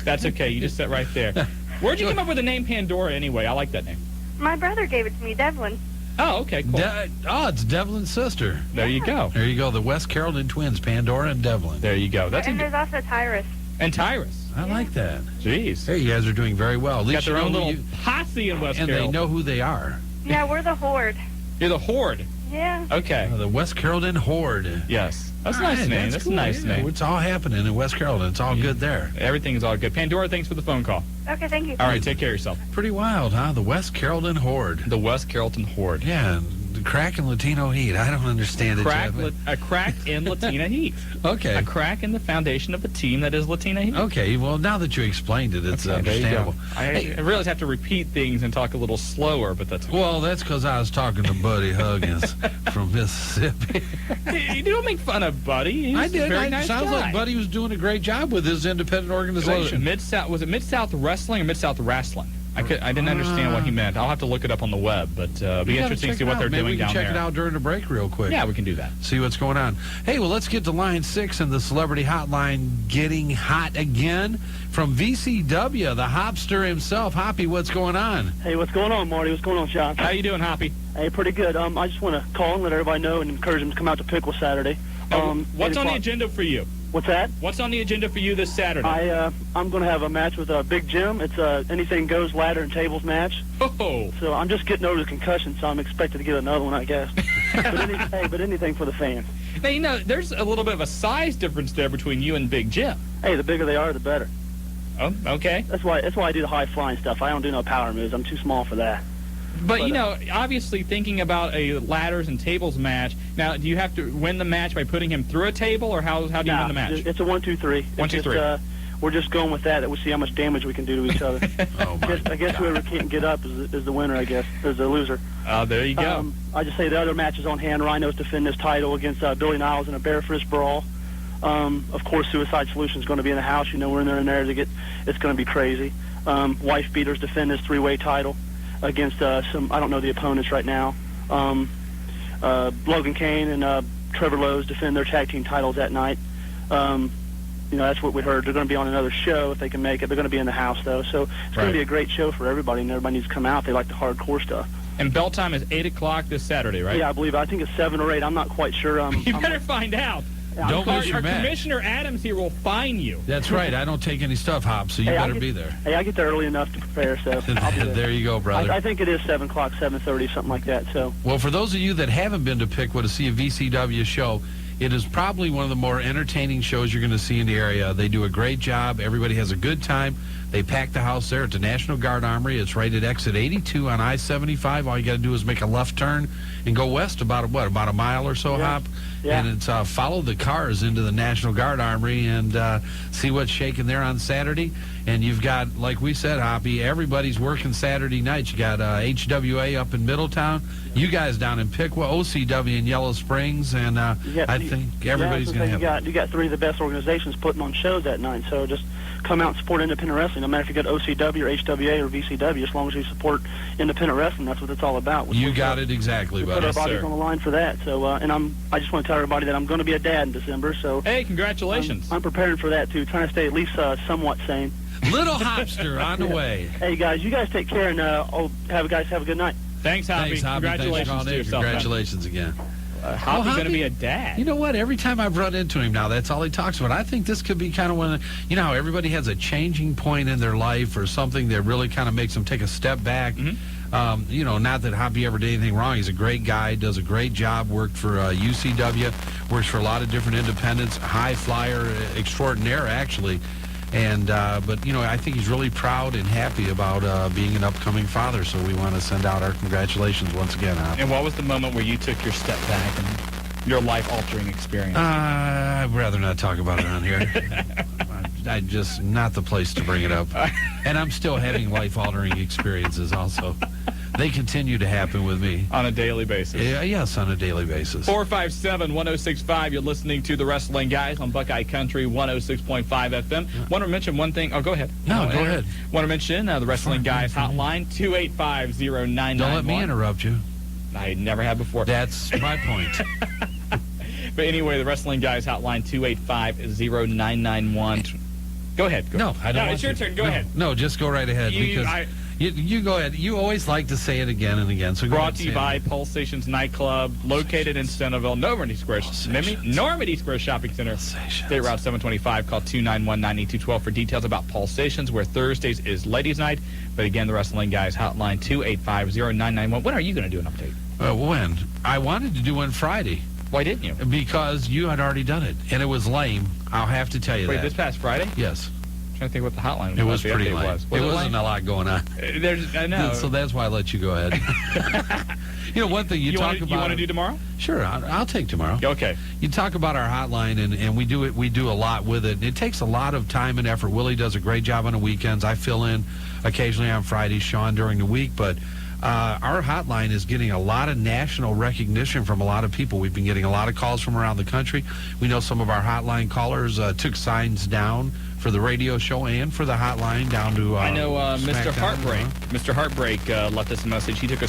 That's okay. You just sit right there. Where'd you come up with the name Pandora anyway? I like that name. My brother gave it to me, Devlin. Oh, okay, cool. It's Devlin's sister. There you go. There you go. The West Carrollton twins, Pandora and Devlin. There you go. And there's also Tyrus. And Tyrus. I like that. Jeez. Hey, you guys are doing very well. At least got their own little posse in West Carrollton. And they know who they are. Yeah, we're the Horde. You're the Horde? Yeah. Okay. The West Carrollton Horde. Yes. That's a nice name. That's a nice name. It's all happening in West Carrollton. It's all good there. Everything is all good. Pandora, thanks for the phone call. Okay, thank you. All right, take care of yourself. Pretty wild, huh? The West Carrollton Horde. The West Carrollton Horde. Yeah, the crack in Latino heat. I don't understand it, Jeff. A crack in Latina heat. Okay. A crack in the foundation of the team that is Latina heat. Okay, well, now that you explained it, it's understandable. I realize I have to repeat things and talk a little slower, but that's okay. Well, that's because I was talking to Buddy Huggins from Mississippi. You don't make fun of Buddy. I did. Nice sounds guy. like Buddy was doing a great job with his independent organization. Was it Mid-South Wrestling or Mid-South Wrestling? I didn't understand what he meant. I'll have to look it up on the web, but be interesting to see what they're doing down there. Check it out during the break real quick. Yeah, we can do that. See what's going on. Hey, well, let's get to line 6 and the celebrity hotline getting hot again from VCW, the Hopster himself. Hoppy, what's going on? Hey, what's going on, Marty? What's going on, Shawn? How you doing, Hoppy? Hey, pretty good. I just want to call and let everybody know and encourage them to come out to Pickle Saturday. What's on the agenda for you? What's that? What's on the agenda for you this Saturday? I'm going to have a match with Big Jim. It's a anything goes ladder and tables match. Oh. So I'm just getting over the concussion, so I'm expected to get another one, I guess. but anything for the fans. Now, there's a little bit of a size difference there between you and Big Jim. Hey, the bigger they are, the better. Oh, okay. That's why I do the high flying stuff. I don't do no power moves. I'm too small for that. But obviously thinking about a ladders and tables match, now, do you have to win the match by putting him through a table, or how do you win the match? It's a 1-2-3. 1-2-3. We're just going with that. We'll see how much damage we can do to each other. I guess whoever can't get up is the winner, I guess, is the loser. There you go. I just say the other matches on hand. Rhino's defend this title against Billy Niles in a bear fist brawl. Of course, Suicide Solution's going to be in the house. We're in there to get. It's going to be crazy. Wife Beaters defend this 3-way title against some, I don't know the opponents right now. Logan Kane and Trevor Lowe's defend their tag team titles that night. That's what we heard. They're going to be on another show if they can make it. They're going to be in the house, though. So it's going to be a great show for everybody, and everybody needs to come out. They like the hardcore stuff. And bell time is 8 o'clock this Saturday, right? Yeah, I think it's 7 or 8. I'm not quite sure. You better find out. Don't miss your match. Commissioner Adams here will fine you. That's right. I don't take any stuff, Hop, so you better be there. Hey, I get there early enough to prepare, so I'll be there. There you go, brother. I think it is 7 o'clock, 7:30, something like that. So. Well, for those of you that haven't been to Pickwood to see a VCW show, it is probably one of the more entertaining shows you're going to see in the area. They do a great job. Everybody has a good time. They pack the house there at the National Guard Armory. It's right at exit 82 on I-75. All you got to do is make a left turn and go west about a mile or so, Hop. Yeah. And it's follow the cars into the National Guard Armory and see what's shaking there on Saturday. And you've got, like we said, Hoppy, everybody's working Saturday nights. You got HWA up in Middletown, you guys down in Piqua, OCW in Yellow Springs, and I think everybody's going to have. You got three of the best organizations putting on shows that night, so just come out and support independent wrestling. No matter if you go to OCW or HWA or VCW, as long as you support independent wrestling, that's what it's all about. You got it exactly, buddy. Put our bodies on the line for that. So, and I just want to tell everybody that I'm going to be a dad in December. So, hey, congratulations! I'm preparing for that too, trying to stay at least somewhat sane. Little Hopster on the way. Hey guys, you guys take care and have a good night. Thanks, Hoppy. Congratulations to yourself. Congratulations again. Hoppy's going to be a dad. You know what? Every time I've run into him now, that's all he talks about. I think this could be kind of one of you know how everybody has a changing point in their life or something that really kind of makes them take a step back. You know, not that Hoppy ever did anything wrong. He's a great guy, does a great job, worked for UCW, works for a lot of different independents, high flyer extraordinaire, actually. And but you know, I think he's really proud and happy about being an upcoming father. So we want to send out our congratulations once again. And what was the moment where you took your step back and your life-altering experience? I'd rather not talk about it on here. I just not the place to bring it up. And I'm still having life-altering experiences also. They continue to happen with me. On a daily basis? Yeah, yes, on a daily basis. 457-1065. You're listening to The Wrestling Guys on Buckeye Country 106.5 FM. Want to mention one thing? Oh, go ahead. No, go ahead. Want to mention the Wrestling Guys hotline, 285-0991. Don't let me interrupt you. I never have before. That's my point. But anyway, the Wrestling Guys hotline, 285-0991. Go ahead. No, I don't want it's your turn. Go ahead. No, just go right ahead. You go ahead. You always like to say it again and again. So brought to you by Pulsations Nightclub, located in Centerville, Normandy Square Shopping Center, State Route 725. Call 291-9212 for details about Pulsations, where Thursdays is Ladies' Night. But again, the Wrestling Guys hotline, 285-0991. When are you going to do an update? When? I wanted to do one Friday. Why didn't you? Because you had already done it, and it was lame. I'll have to tell you that. Wait, this past Friday? Yes. I'm trying to think what the hotline was. It was pretty lame. It wasn't a lot going on. I know. So that's why I let you go ahead. You know, one thing you talk about. You want to do tomorrow? Sure, I'll take tomorrow. Okay. You talk about our hotline, and we do it. We do a lot with it. It takes a lot of time and effort. Willie does a great job on the weekends. I fill in occasionally on Fridays, Shawn during the week, but our hotline is getting a lot of national recognition from a lot of people. We've been getting a lot of calls from around the country. We know some of our hotline callers took signs down for the radio show and for the hotline down to I know Mr. Heartbreak. Mr. Heartbreak left us a message. He took a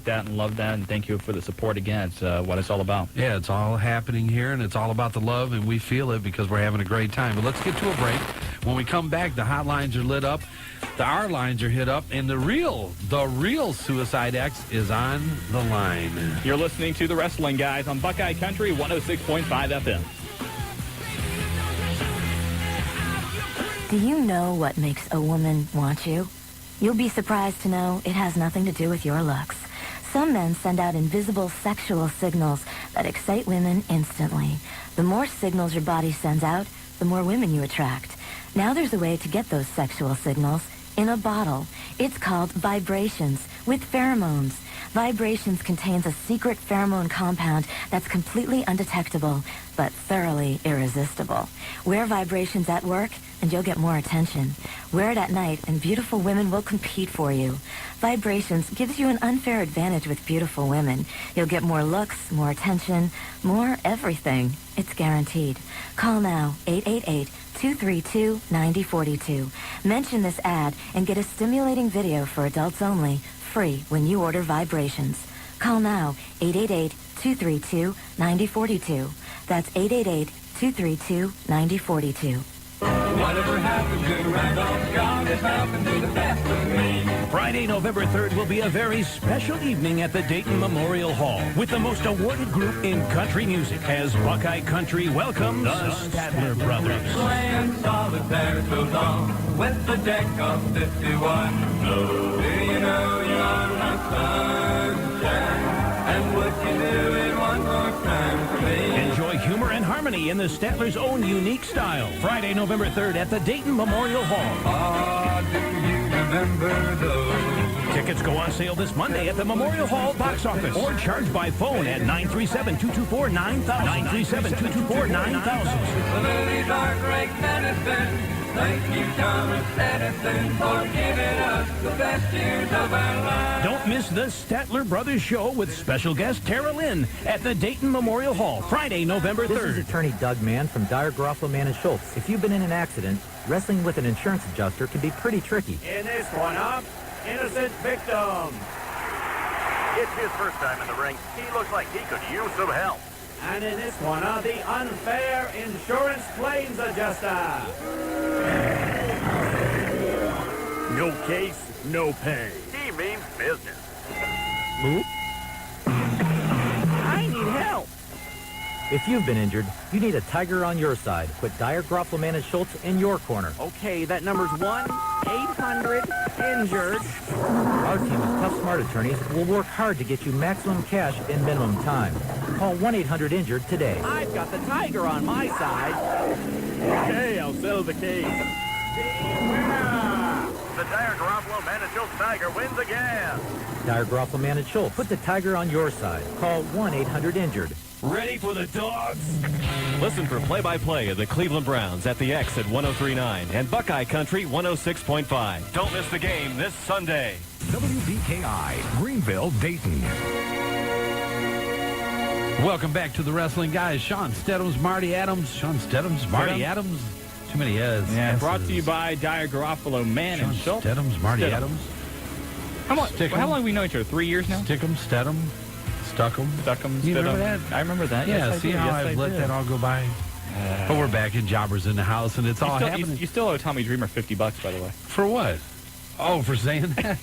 that and love that, and thank you for the support again. It's what it's all about. Yeah, it's all happening here, and it's all about the love, and we feel it because we're having a great time. But let's get to a break. When we come back, the hotlines are lit up, our lines are hit up, and the real Suicide X is on the line. You're listening to The Wrestling Guys on Buckeye Country 106.5 FM. Do you know what makes a woman want you? You'll be surprised to know it has nothing to do with your looks. Some men send out invisible sexual signals that excite women instantly. The more signals your body sends out, the more women you attract. Now there's a way to get those sexual signals in a bottle. It's called Vibrations with pheromones. Vibrations contains a secret pheromone compound that's completely undetectable, but thoroughly irresistible. Wear Vibrations at work, and you'll get more attention. Wear it at night, and beautiful women will compete for you. Vibrations gives you an unfair advantage with beautiful women. You'll get more looks, more attention, more everything. It's guaranteed. Call now, 888-232-9042. Mention this ad and get a stimulating video for adults only, free when you order Vibrations. Call now, 888-232-9042. That's 888-232-9042. Whatever happened to Randolph, God has happened to the best of me. Friday, November 3rd will be a very special evening at the Dayton Memorial Hall with the most awarded group in country music as Buckeye Country welcomes the Statler Brothers. Playing solitaire so long with the deck of 51. No, do you know you're my sunshine? And would you do it one more time for me? Enjoy humor and harmony in the Statler's own unique style. Friday, November 3rd at the Dayton Memorial Hall. Ah, do you remember those? Tickets go on sale this Monday at the Memorial Hall box office or charge by phone at 937-224-9000. 937-224-9000. The lilies are great medicine. Thank you, Thomas Edison, for giving us the best years of our lives. Don't miss the Statler Brothers Show with special guest Tara Lynn at the Dayton Memorial Hall, Friday, November 3rd. This is attorney Doug Mann from Dyer, Groffalo, Mann & Schultz. If you've been in an accident, wrestling with an insurance adjuster can be pretty tricky. In this one up, innocent victim. It's his first time in the ring. He looks like he could use some help. And in this one, the unfair insurance claims adjuster. No case, no pay. He means business. I need help. If you've been injured, you need a tiger on your side. Put Dyer, Groffalo, Mann & Schultz in your corner. Okay, that number's 1-800-INJURED. Our team of tough, smart attorneys will work hard to get you maximum cash in minimum time. Call 1-800-INJURED today. I've got the tiger on my side. Okay, I'll settle the case. The Dyer Groffalo Mann & Schultz Tiger wins again. Dyer, Groffalo, Mann & Schultz. Put the tiger on your side. Call 1-800-INJURED. Ready for the dogs? Listen for play-by-play of the Cleveland Browns at the X at 103.9 and Buckeye Country 106.5. Don't miss the game this Sunday. WPKI, Greenville, Dayton. Welcome back to the Wrestling Guys. Shawn Stedham's, Marty Adams. Shawn Stedham's, Marty Adams. Too many S's. Yeah, brought to you by Dyer, Garofalo, Mann & Schultz. Stedham's, Marty Adams. How long have we known each other? 3 years now? Stickum, Stedham, Stuckum. You remember that? I remember that. Yeah, yes, see how I've let that all go by? But we're back in Jobbers in the house, and it's all happening. You still owe Tommy Dreamer $50, by the way. For what? Oh, for saying that?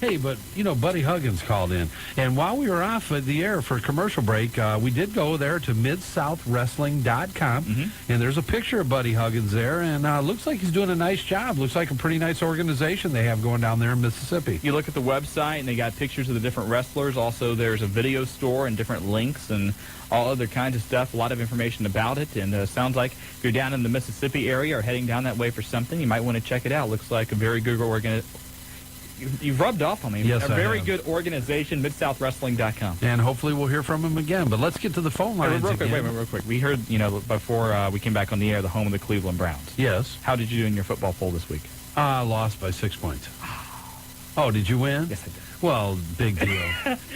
Hey, but, Buddy Huggins called in. And while we were off at the air for a commercial break, we did go there to MidSouthWrestling.com, and there's a picture of Buddy Huggins there, and looks like he's doing a nice job. Looks like a pretty nice organization they have going down there in Mississippi. You look at the website, and they got pictures of the different wrestlers. Also, there's a video store and different links and all other kinds of stuff, a lot of information about it, and sounds like if you're down in the Mississippi area or heading down that way for something, you might want to check it out. Looks like a very good organization. You've rubbed off on me. Yes, a very good organization, MidSouthWrestling.com. And hopefully we'll hear from him again. But let's get to the phone lines again. Real quick. We heard, before we came back on the air, the home of the Cleveland Browns. Yes. How did you do in your football poll this week? Lost by 6 points. Oh, did you win? Yes, I did. Well, big deal.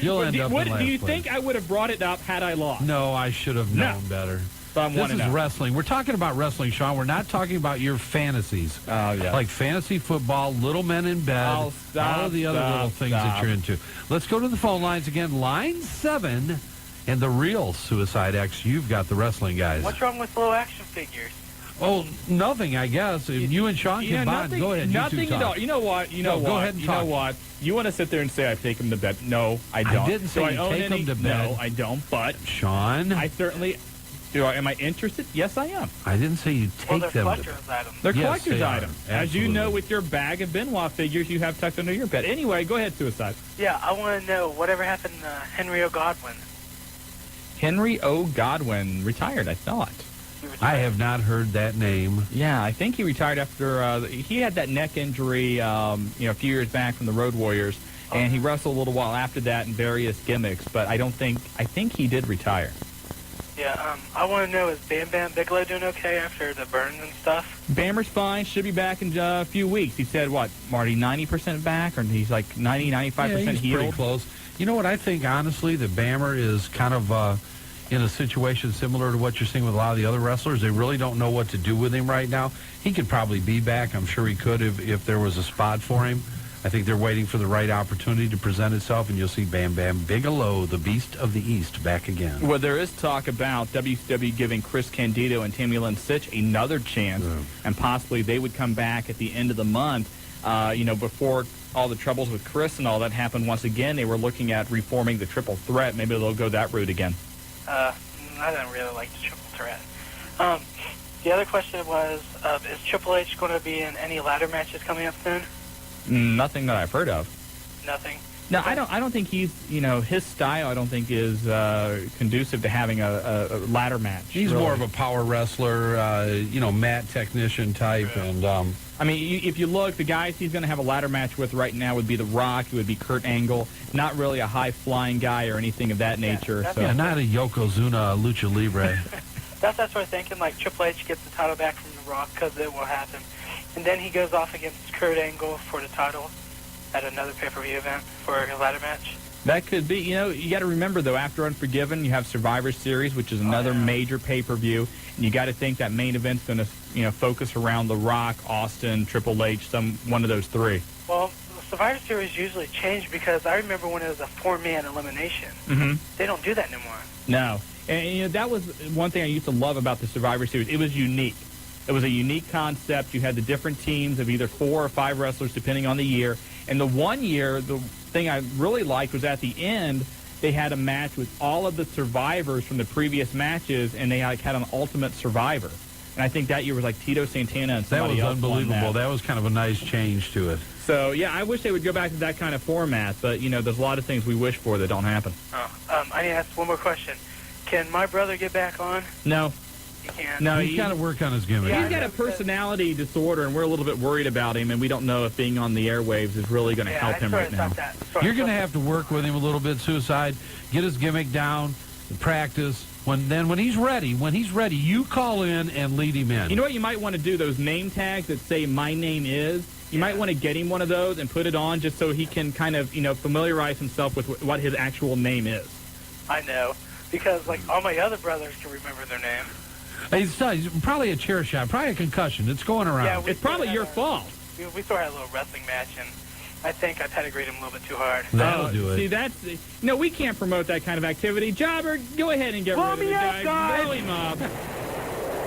You'll end up in last Do you place. think I would have brought it up had I lost? No, I should have known better. So I'm This is 1-0. wrestling. We're talking about wrestling, Shawn. We're not talking about your fantasies. Oh, yeah. Like fantasy football, little men in bed, Oh, stop, all of the other little things that you're into. Let's go to the phone lines again. Line 7 and the real Suicide X. You've got the wrestling guys. What's wrong with low action figures? Oh, nothing, I guess. If you and Shawn can bond, nothing, go ahead. Nothing you two at talk. all. You know what? Go ahead and you talk. know what? You want to sit there and say I take him to bed? No, I don't. I didn't say Do you I own take any? him to bed. No, I don't. But Shawn, I certainly do. Am I interested? Yes, I am. I didn't say you take They're them. collector's items. They're Yes, collector's they are. items, as you know, Absolutely. with your bag of Benoit figures you have tucked under your bed. Anyway, go ahead, Suicide. Yeah, I want to know whatever happened to Henry O'Godwin. Henry O. Godwin retired, I thought. I have not heard that name. Yeah, I think he retired after he had that neck injury, a few years back from the Road Warriors, and he wrestled a little while after that in various gimmicks. But I think he did retire. Yeah, I want to know, is Bam Bam Bigelow doing okay after the burns and stuff? Bammer's fine. Should be back in a few weeks. He said, what, Marty, 90% back? Or he's like 90, 95% Yeah, he's healed? pretty close. You know what? I think, honestly, that Bammer is kind of in a situation similar to what you're seeing with a lot of the other wrestlers. They really don't know what to do with him right now. He could probably be back. I'm sure he could if there was a spot for him. I think they're waiting for the right opportunity to present itself, and you'll see Bam Bam Bigelow, the Beast of the East, back again. Well, there is talk about WCW giving Chris Candido and Tammy Lynn Sitch another chance, and possibly they would come back at the end of the month. Before all the troubles with Chris and all that happened once again, they were looking at reforming the Triple Threat. Maybe they'll go that route again. I don't really like the triple threat. The other question was, is Triple H going to be in any ladder matches coming up soon? Nothing that I've heard of. Nothing. No, I don't think he's, his style I don't think is conducive to having a ladder match. He's really. more of a power wrestler, mat technician type. And I mean, if you look, the guys he's going to have a ladder match with right now would be The Rock, it would be Kurt Angle, not really a high-flying guy or anything of that nature. So. Yeah, not a Yokozuna Lucha Libre. That's what we're thinking, like Triple H gets the title back from The Rock, because it will happen. And then he goes off against Kurt Angle for the title at another pay-per-view event for a ladder match. That could be. You got to remember, though, after Unforgiven, you have Survivor Series, which is another major pay-per-view. And you got to think that main event's going to, focus around The Rock, Austin, Triple H, one of those three. Well, the Survivor Series usually change because I remember when it was a 4-man elimination. Mm-hmm. They don't do that anymore. No. And, that was one thing I used to love about the Survivor Series. It was unique. It was a unique concept. You had the different teams of either 4 or 5 wrestlers, depending on the year. And the one year, the thing I really liked was at the end, they had a match with all of the survivors from the previous matches, and they had an ultimate survivor. And I think that year was like Tito Santana and somebody else. That was unbelievable. That was kind of a nice change to it. So, yeah, I wish they would go back to that kind of format. But, there's a lot of things we wish for that don't happen. I need to ask one more question. Can my brother get back on? No. He can't? No, he's got to work on his gimmick. He's got a personality disorder, and we're a little bit worried about him, and we don't know if being on the airwaves is really going to help him right now. You're going to have to work with him a little bit, Suicide. Get his gimmick down, practice. When he's ready, you call in and lead him in. You know what you might want to do? Those name tags that say "My name is." You might want to get him one of those and put it on just so he can kind of, familiarize himself with what his actual name is. I know, because like all my other brothers can remember their name. He's probably a chair shot, probably a concussion. It's going around. Yeah, it's probably your fault. We sort of had a little wrestling match, and I think I pedigreed him a little bit too hard. That'll do it. See, that's we can't promote that kind of activity. Jobber, go ahead and get rid of the guy. Blow him up.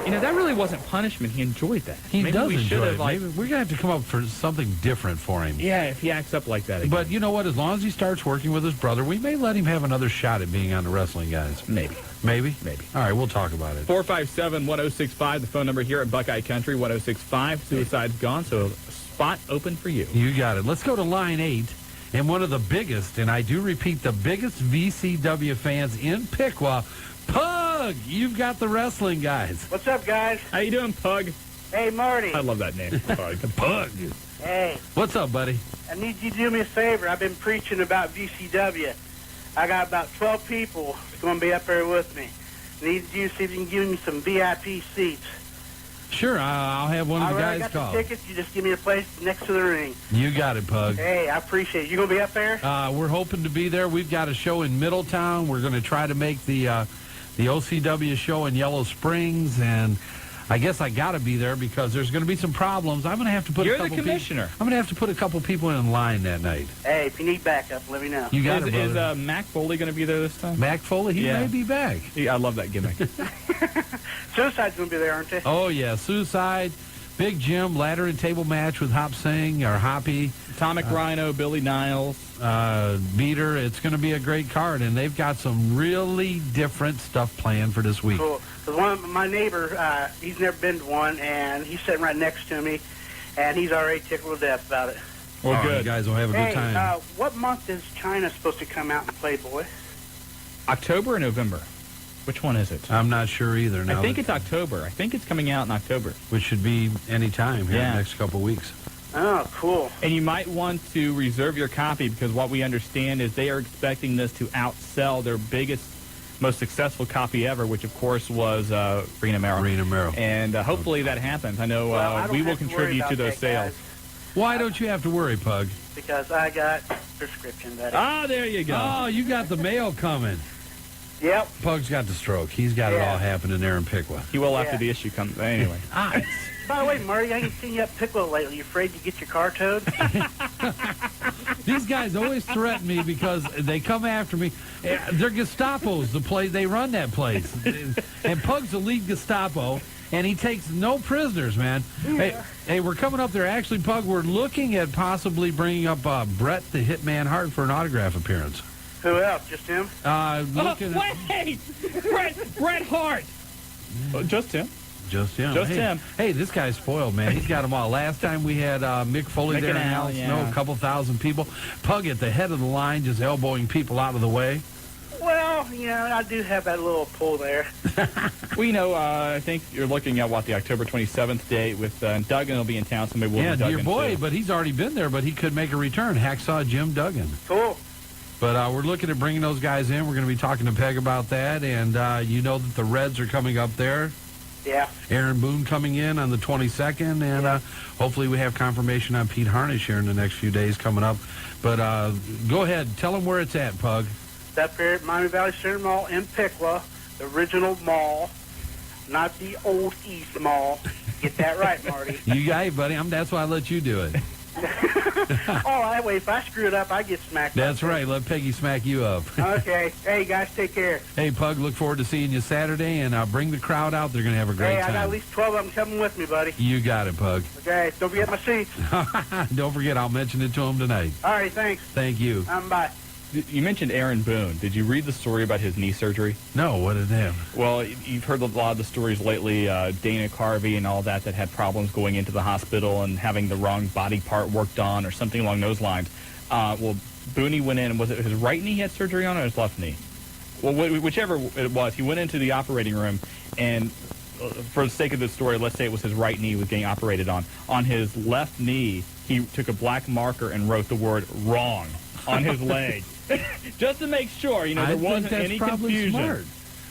That really wasn't punishment. He enjoyed that. He does enjoy it. Maybe we're going to have to come up for something different for him. Yeah, if he acts up like that again. But you know what? As long as he starts working with his brother, we may let him have another shot at being on the Wrestling Guys. Maybe. All right, we'll talk about it. 457-1065, the phone number here at Buckeye Country, 1065. Suicide's gone, so a spot open for you. You got it. Let's go to line 8. And one of the biggest, and I do repeat, the biggest VCW fans in Piqua, Pug, you've got the Wrestling Guys. What's up, guys? How you doing, Pug? Hey, Marty. I love that name, Pug. Pug. Hey. What's up, buddy? I need you to do me a favor. I've been preaching about VCW. I got about 12 people going to be up there with me. I need you to see if you can give me some VIP seats. Sure, I'll have one of the guys got call. The tickets. You just give me a place next to the ring. You got it, Pug. Hey, I appreciate it. You going to be up there? We're hoping to be there. We've got a show in Middletown. We're going to try to make the the OCW show in Yellow Springs, and I guess I got to be there because there's going to be some problems. I'm going to have to put You're a couple the commissioner. I'm going to have to put a couple people in line that night. Hey, if you need backup, let me know. You got it, brother. Is Mac Foley going to be there this time? Mac Foley? He may be back. Yeah, I love that gimmick. Suicide's going to be there, aren't they? Oh, yeah. Suicide, Big Jim, ladder and table match with Hop Singh or Hoppy. Atomic Rhino, Billy Niles. Beater. It's going to be a great card, and they've got some really different stuff planned for this week. Cool. Because one of my neighbor, he's never been to one, and he's sitting right next to me, and he's already tickled to death about it. Well, good. You guys will have a good time. Hey, what month is China supposed to come out and play, boy? October or November? Which one is it? I'm not sure either. I think it's October. I think it's coming out in October. Which should be any time here in the next couple of weeks. Oh, cool. And you might want to reserve your copy because what we understand is they are expecting this to outsell their biggest, most successful copy ever, which, of course, was Rena Mero. And hopefully that happens. I know we will contribute to those sales. Why don't you have to worry, Pug? Because I got prescription, buddy. Ah, there you go. Oh, you got the mail coming. Yep. Pug's got the stroke. He's got it all happening there in Piqua. He will after the issue comes. Anyway. By the way, Marty, I ain't seen you at Pickle lately. You afraid you get your car towed? These guys always threaten me because they come after me. They're Gestapos. They run that place. And Pug's the lead Gestapo, and he takes no prisoners, man. Yeah. Hey, we're coming up there. Actually, Pug, we're looking at possibly bringing up Brett the Hitman Hart for an autograph appearance. Who else? Just him? Wait! Bret Hart! Just him. Just him. Just him. Hey, this guy's spoiled, man. He's got them all. Last time we had Mick Foley there in Al Snow, a couple thousand people. Pug at the head of the line, just elbowing people out of the way. Well, I do have that little pull there. Well, I think you're looking at, the October 27th date with Duggan will be in town, so maybe we'll be Duggan, dear boy, too. but he's already been there, but he could make a return. Hacksaw Jim Duggan. Cool. But we're looking at bringing those guys in. We're going to be talking to Peg about that, and you know that the Reds are coming up there. Yeah. Aaron Boone coming in on the 22nd, and hopefully we have confirmation on Pete Harnish here in the next few days coming up. But go ahead. Tell them where it's at, Pug. It's up here at Miami Valley Center Mall in Piqua, the original mall, not the old East Mall. Get that right, Marty. You got it, buddy. That's why I let you do it. That way, if I screw it up, I get smacked. That's right. Let Peggy smack you up. Okay. Hey, guys, take care. Hey, Pug, look forward to seeing you Saturday, and bring the crowd out. They're going to have a great time. I got at least 12 of them coming with me, buddy. You got it, Pug. Okay, don't forget my seats. Don't forget, I'll mention it to them tonight. All right, thanks. Thank you. Bye. You mentioned Aaron Boone. Did you read the story about his knee surgery? No, what did they have? Well, you've heard a lot of the stories lately, Dana Carvey and all that had problems going into the hospital and having the wrong body part worked on or something along those lines. Booney went in, was it his right knee he had surgery on or his left knee? Well, whichever it was, he went into the operating room, and for the sake of the story, let's say it was his right knee was getting operated on. On his left knee, he took a black marker and wrote the word wrong on his leg. Just to make sure, there wasn't any confusion. Smart.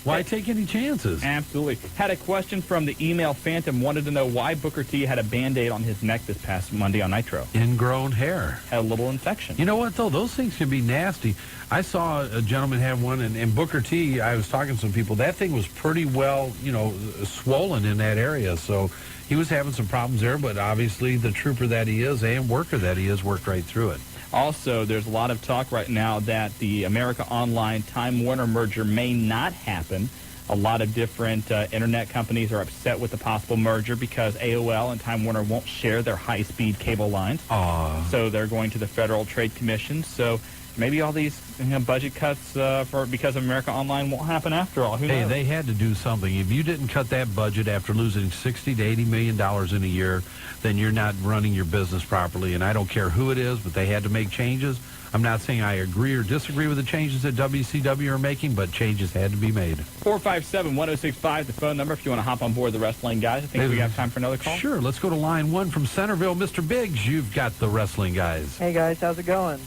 Why take any chances? Absolutely. Had a question from the email Phantom, wanted to know why Booker T had a Band-Aid on his neck this past Monday on Nitro. Ingrown hair. Had a little infection. You know what, though? Those things can be nasty. I saw a gentleman have one, and Booker T, I was talking to some people, that thing was pretty well, swollen in that area, so he was having some problems there, but obviously the trooper that he is and worker that he is worked right through it. Also, there's a lot of talk right now that the America Online Time Warner merger may not happen. A lot of different internet companies are upset with the possible merger because AOL and Time Warner won't share their high-speed cable lines. So they're going to the Federal Trade Commission. So maybe all these budget cuts because of America Online won't happen after all. Who knows? Hey, they had to do something. If you didn't cut that budget after losing $60 to $80 million in a year, then you're not running your business properly. And I don't care who it is, but they had to make changes. I'm not saying I agree or disagree with the changes that WCW are making, but changes had to be made. 457-1065, the phone number if you want to hop on board the Wrestling Guys. I think we have time for another call. Sure. Let's go to line 1 from Centerville. Mr. Biggs, you've got the Wrestling Guys. Hey, guys. How's it going?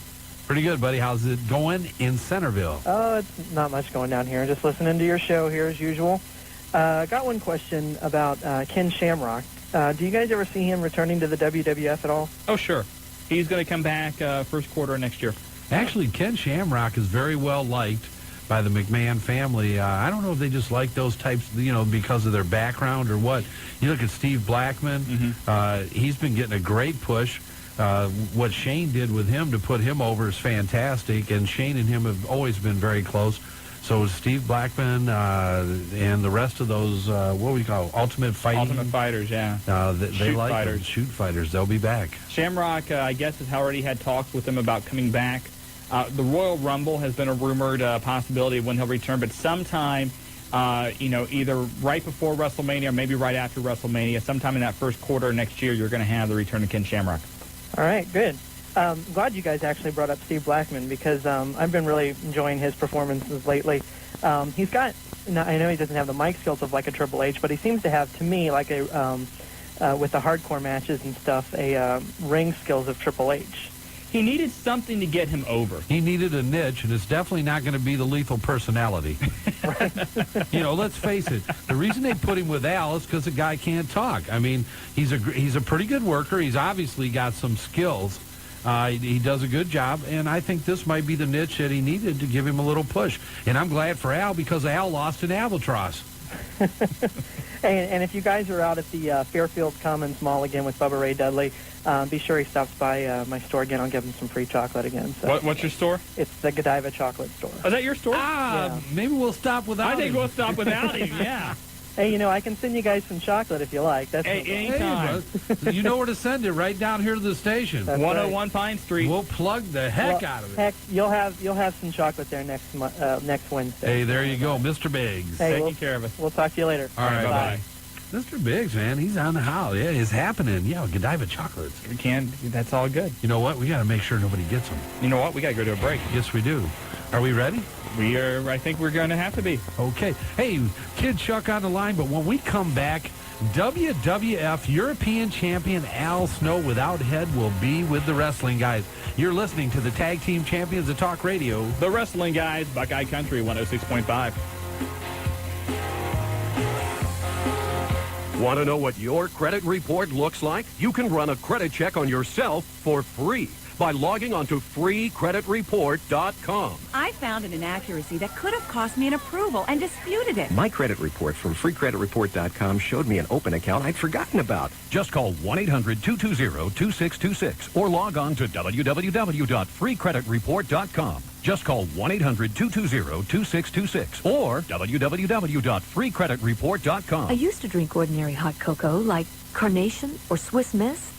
Pretty good, buddy. How's it going in Centerville? Oh, it's not much going down here. Just listening to your show here as usual. Got one question about Ken Shamrock. Do you guys ever see him returning to the WWF at all? Oh, sure. He's going to come back first quarter of next year. Actually, Ken Shamrock is very well liked by the McMahon family. I don't know if they just like those types, because of their background or what. You look at Steve Blackman. He's been getting a great push. What Shane did with him to put him over is fantastic, and Shane and him have always been very close. So Steve Blackman and the rest of those, what we call Ultimate Fighters, yeah. They like fighters. Shoot fighters. They'll be back. Shamrock, I guess, has already had talks with him about coming back. The Royal Rumble has been a rumored possibility of when he'll return, but sometime, either right before WrestleMania or maybe right after WrestleMania, sometime in that first quarter of next year, you're going to have the return of Ken Shamrock. All right, good. Glad you guys actually brought up Steve Blackman because I've been really enjoying his performances lately. He's got, I know he doesn't have the mic skills of like a Triple H, but he seems to have, to me, like with the hardcore matches and stuff, a ring skills of Triple H. He needed something to get him over. He needed a niche, and it's definitely not going to be the Lethal Personality. Let's face it. The reason they put him with Al is because the guy can't talk. I mean, he's a pretty good worker. He's obviously got some skills. He does a good job, and I think this might be the niche that he needed to give him a little push. And I'm glad for Al because Al lost in Albatross. And if you guys are out at the Fairfield Commons Mall again with Bubba Ray Dudley, be sure he stops by my store again. I'll give him some free chocolate again. So. What's your store? It's the Godiva Chocolate Store. Oh, is that your store? Yeah. Maybe we'll stop without him. I think we'll stop without him, yeah. Hey, I can send you guys some chocolate if you like. That's anytime. You know where to send it, right down here to the station. That's 101 right. Pine Street. We'll plug the heck out of it. Heck, you'll have some chocolate there next Wednesday. Hey, there you go, Mr. Biggs. Hey, taking care of us. We'll talk to you later. All right, bye. Mr. Biggs, man, he's on the howl. Yeah, it's happening. Yeah, Godiva chocolates. We can. That's all good. You know what? We got to make sure nobody gets them. You know what? We got to go to a break. Yes, we do. Are we ready? We are. I think we're going to have to be. Okay. Hey, Kid Chuck on the line, but when we come back, WWF European Champion Al Snow without head will be with the Wrestling Guys. You're listening to the Tag Team Champions of Talk Radio. The Wrestling Guys, Buckeye Country 106.5. Want to know what your credit report looks like? You can run a credit check on yourself for free by logging on to freecreditreport.com. I found an inaccuracy that could have cost me an approval and disputed it. My credit report from freecreditreport.com showed me an open account I'd forgotten about. Just call 1-800-220-2626 or log on to www.freecreditreport.com. Just call 1-800-220-2626 or www.freecreditreport.com. I used to drink ordinary hot cocoa like Carnation or Swiss Miss.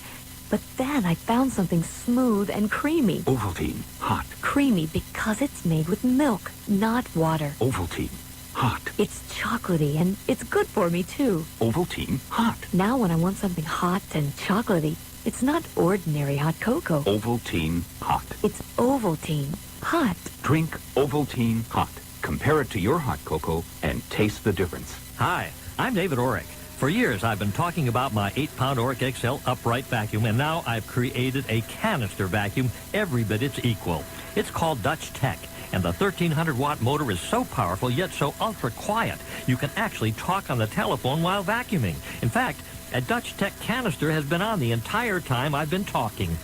But then I found something smooth and creamy. Ovaltine, hot. Creamy because it's made with milk, not water. Ovaltine, hot. It's chocolatey, and it's good for me, too. Ovaltine, hot. Now when I want something hot and chocolatey, it's not ordinary hot cocoa. Ovaltine, hot. It's Ovaltine, hot. Drink Ovaltine, hot. Compare it to your hot cocoa and taste the difference. Hi, I'm David Orrick. For years, I've been talking about my 8-pound Orrick XL upright vacuum, and now I've created a canister vacuum every bit its equal. It's called Dutch Tech, and the 1,300-watt motor is so powerful yet so ultra-quiet, you can actually talk on the telephone while vacuuming. In fact, a Dutch Tech canister has been on the entire time I've been talking.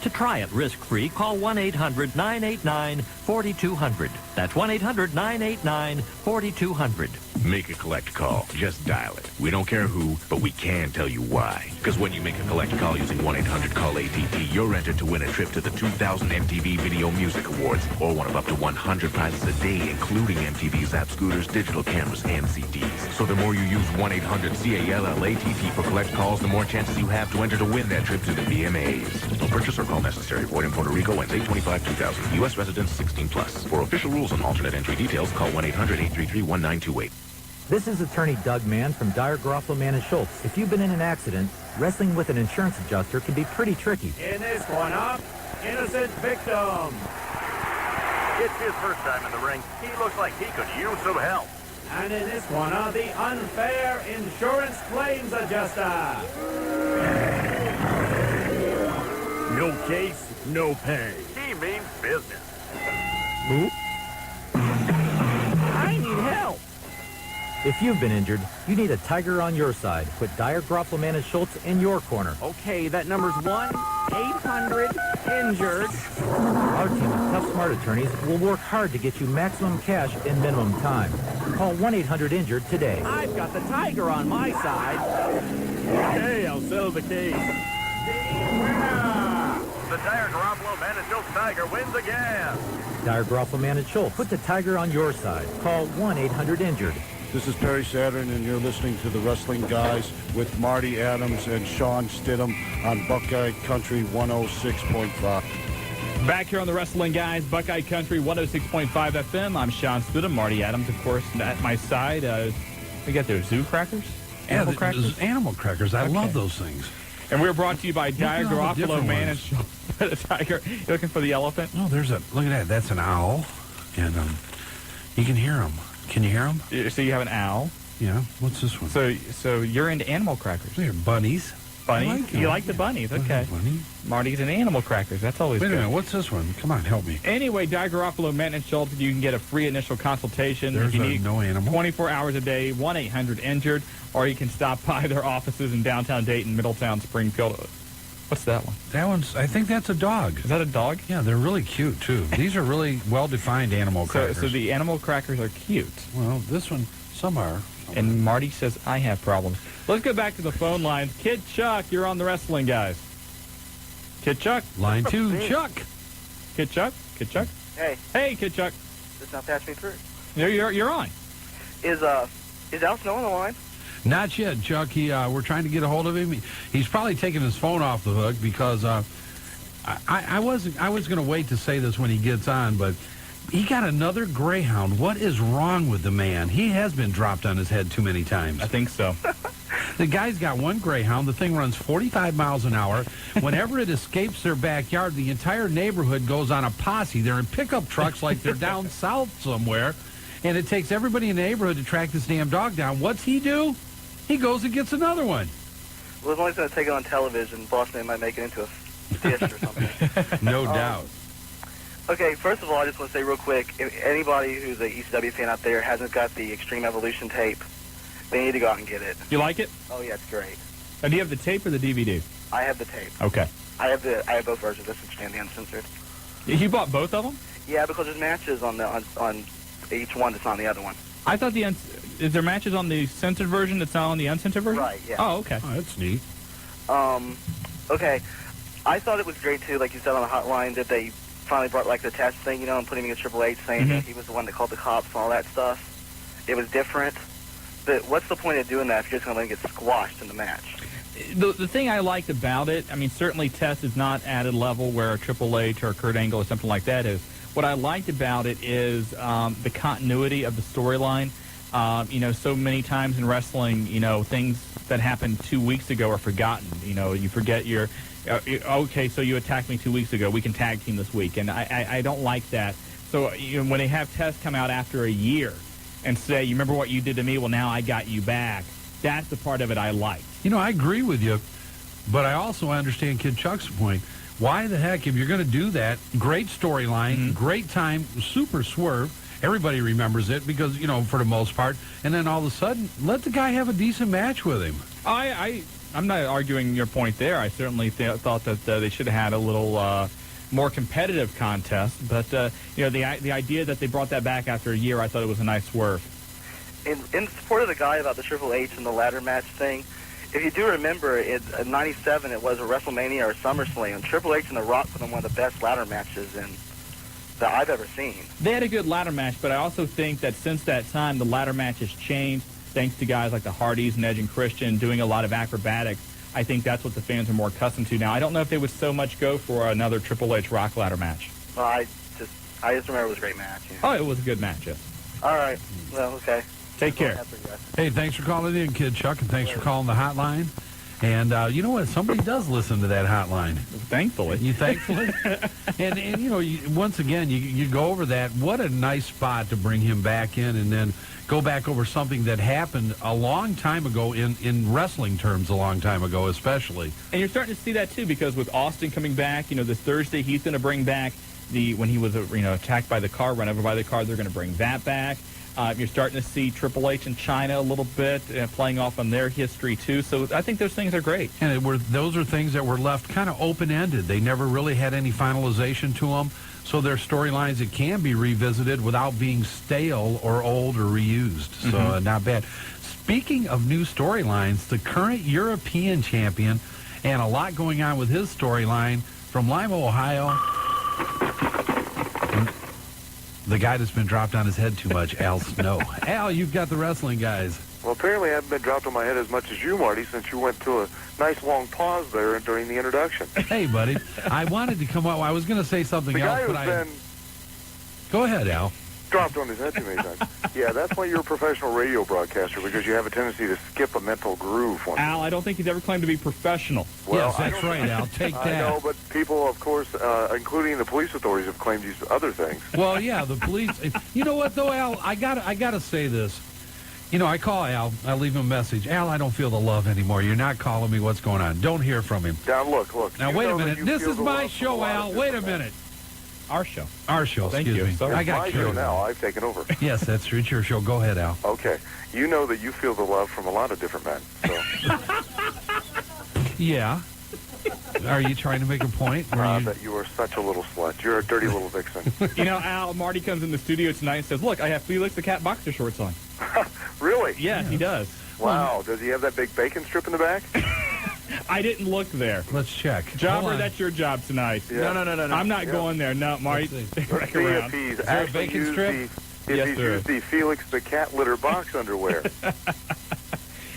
To try it risk-free, call 1-800-989-4200. That's 1-800-989-4200. Make a collect call. Just dial it. We don't care who, but we can tell you why. Because when you make a collect call using 1-800-CALL-ATT, you're entered to win a trip to the 2000 MTV Video Music Awards, or one of up to 100 prizes a day, including MTV Zap scooters, digital cameras, and CDs. So the more you use 1-800-CALLATT for collect calls, the more chances you have to enter to win that trip to the VMAs. No purchase or call necessary. Void in Puerto Rico, Wednesday, 25-2000. U.S. residents 16+. For official rules and alternate entry details, call 1-800-833-1928. This is attorney Doug Mann from Dyer, Groffalo, Mann & Schultz. If you've been in an accident, wrestling with an insurance adjuster can be pretty tricky. In this one up, innocent victim. It's his first time in the ring. He looks like he could use some help. And in this one up, the unfair insurance claims adjuster. No case, no pay. He means business. I need help. If you've been injured, you need a tiger on your side. Put Dyer, Groffleman, and Schultz in your corner. Okay, that number's 1-800-INJURED. Our team of tough, smart attorneys will work hard to get you maximum cash in minimum time. Call 1-800-INJURED today. I've got the tiger on my side. Hey, I'll settle the case. The Dyer Garoppolo Man and Schultz Tiger wins again. Dyer, Groffleman, and Schultz. Put the tiger on your side. Call 1-800-INJURED. This is Perry Saturn, and you're listening to the Wrestling Guys with Marty Adams and Shawn Stidham on Buckeye Country 106.5. Back here on the Wrestling Guys, Buckeye Country 106.5 FM. I'm Shawn Stidham. Marty Adams, of course, at my side. We got those zoo crackers? Animal crackers? Animal crackers. I love those things. And we're brought to you by Dyer Garoppolo Man and Schultz. The tiger. You looking for the elephant? Oh, look at that. That's an owl. And you can hear him. Can you hear them? So you have an owl? Yeah. What's this one? So you're into animal crackers. They're bunnies. Bunnies? You like the bunnies? Okay. Bunny. Marty's into animal crackers. That's always good. Wait a minute. What's this one? Come on, help me. Anyway, Dyer Garoppolo, Man and Schultz, you can get a free initial consultation. There's if you need no animal. 24 hours a day, 1-800-INJURED, or you can stop by their offices in downtown Dayton, Middletown, Springfield. What's that one? That one's, I think that's a dog. Is that a dog? Yeah, they're really cute, too. These are really well-defined animal crackers. So the animal crackers are cute. Well, this one, some are. And Marty says, I have problems. Let's go back to the phone lines. Kid Chuck, you're on the Wrestling Guys. Kid Chuck. Line 2, Chuck. Kid Chuck. Kid Chuck. Hey. Hey, Kid Chuck. Just not pass me through. You're on. Is Al Snow on the line? Not yet, Chuck. We're trying to get a hold of him. He's probably taking his phone off the hook because I was going to wait to say this when he gets on, but he got another Greyhound. What is wrong with the man? He has been dropped on his head too many times. I think so. The guy's got one Greyhound. The thing runs 45 miles an hour. Whenever it escapes their backyard, the entire neighborhood goes on a posse. They're in pickup trucks like they're down south somewhere, and it takes everybody in the neighborhood to track this damn dog down. What's he do? He goes and gets another one. Well, as long as he's going to take it on television, Boston might make it into a dish or something. No doubt. Okay, first of all, I just want to say real quick, if anybody who's an ECW fan out there hasn't got the Extreme Evolution tape, they need to go out and get it. You like it? Oh, yeah, it's great. And do you have the tape or the DVD? I have the tape. Okay. I have both versions, this and the uncensored. You bought both of them? Yeah, because there's matches on each one that's not on the other one. I thought is there matches on the censored version that's not on the uncensored version? Right, yeah. Oh, okay. Oh, that's neat. Okay. I thought it was great, too, like you said on the hotline, that they finally brought, like, the test thing, and putting him in Triple H, saying that he was the one that called the cops and all that stuff. It was different. But what's the point of doing that if you're just going to let him get squashed in the match? The thing I liked about it, I mean, certainly Test is not at a level where a Triple H or Kurt Angle or something like that is. What I liked about it is the continuity of the storyline. So many times in wrestling, things that happened 2 weeks ago are forgotten. You forget okay, so you attacked me 2 weeks ago. We can tag team this week. And I don't like that. So when they have Test come out after a year and say, you remember what you did to me? Well, now I got you back. That's the part of it I like. I agree with you, but I also understand Kid Chuck's point. Why the heck, if you're going to do that, great storyline, great time, super swerve. Everybody remembers it because, for the most part. And then all of a sudden, let the guy have a decent match with him. I'm not arguing your point there. I certainly thought that they should have had a little more competitive contest. But, the idea that they brought that back after a year, I thought it was a nice swerve. In support of the guy about the Triple H and the ladder match thing, if you do remember, in '97 it was a WrestleMania or SummerSlam. Triple H and The Rock put on one of the best ladder matches that I've ever seen. They had a good ladder match, but I also think that since that time, the ladder match has changed, thanks to guys like the Hardys and Edge and Christian doing a lot of acrobatics. I think that's what the fans are more accustomed to now. I don't know if they would so much go for another Triple H Rock ladder match. Well, I just remember it was a great match. Yeah. Oh, it was a good match, yes. All right. Well, okay. Take care. Hey, thanks for calling in, Kid Chuck, and thanks for calling the hotline. And you know what? Somebody does listen to that hotline. Thankfully. Thankfully. and once again, you go over that. What a nice spot to bring him back in and then go back over something that happened a long time ago in wrestling terms, a long time ago especially. And you're starting to see that, too, because with Austin coming back, this Thursday, he's going to bring back when he was, attacked by the car, run over by the car, they're going to bring that back. You're starting to see Triple H in China a little bit, playing off on their history, too. So I think those things are great. And those are things that were left kind of open-ended. They never really had any finalization to them. So they're storylines that can be revisited without being stale or old or reused. So not bad. Speaking of new storylines, the current European champion, and a lot going on with his storyline, from Lima, Ohio, the guy that's been dropped on his head too much, Al Snow. Al, you've got the wrestling guys. Well, apparently I haven't been dropped on my head as much as you, Marty, since you went to a nice long pause there during the introduction. Hey, buddy, I wanted to come up. I was going to say something the else, guy but who's been Go ahead, Al. Dropped on his head too many times. Yeah, that's why you're a professional radio broadcaster, because you have a tendency to skip a mental groove. Al, I don't think he's ever claimed to be professional. Well, yes, that's right, Al. Take that. I know, but people, of course, including the police authorities, have claimed these other things. Well, yeah, the police. You know what, though, Al? I gotta say this. You know, I call Al. I leave him a message. Al, I don't feel the love anymore. You're not calling me. What's going on? Don't hear from him. Now, look. Now, wait a minute. This is my show, Al. Wait a minute. Our show. Our show. Thank excuse you. me. Sorry. I got my show now. I've taken over. Yes, that's true. It's your show. Go ahead, Al. Okay. You know that you feel the love from a lot of different men. So. Yeah. Are you trying to make a point? That you are such a little slut. You're a dirty little vixen. You know, Al, Marty comes in the studio tonight and says, look, I have Felix the Cat boxer shorts on. Really? Yes, he does. Wow. Does he have that big bacon strip in the back? I didn't look there. Let's check. Jobber, that's your job tonight. Yeah. No. I'm not going there. No, Marty. Let's see if he's actually used the Felix the Cat litter box underwear.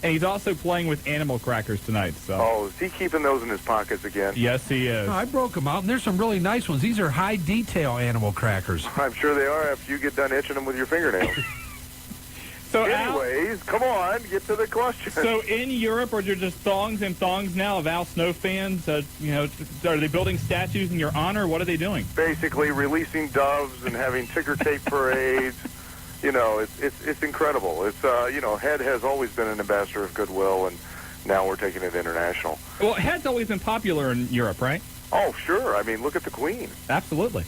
And he's also playing with animal crackers tonight. So. Oh, is he keeping those in his pockets again? Yes, he is. No, I broke them out, and there's some really nice ones. These are high-detail animal crackers. I'm sure they are after you get done itching them with your fingernails. So, anyways, come on, get to the question. So, in Europe, are there just thongs and thongs now of Al Snow fans? Are they building statues in your honor? What are they doing? Basically, releasing doves and having ticker tape parades. You know, it's incredible. It's Head has always been an ambassador of goodwill, and now we're taking it international. Well, Head's always been popular in Europe, right? Oh, sure. I mean, look at the Queen. Absolutely.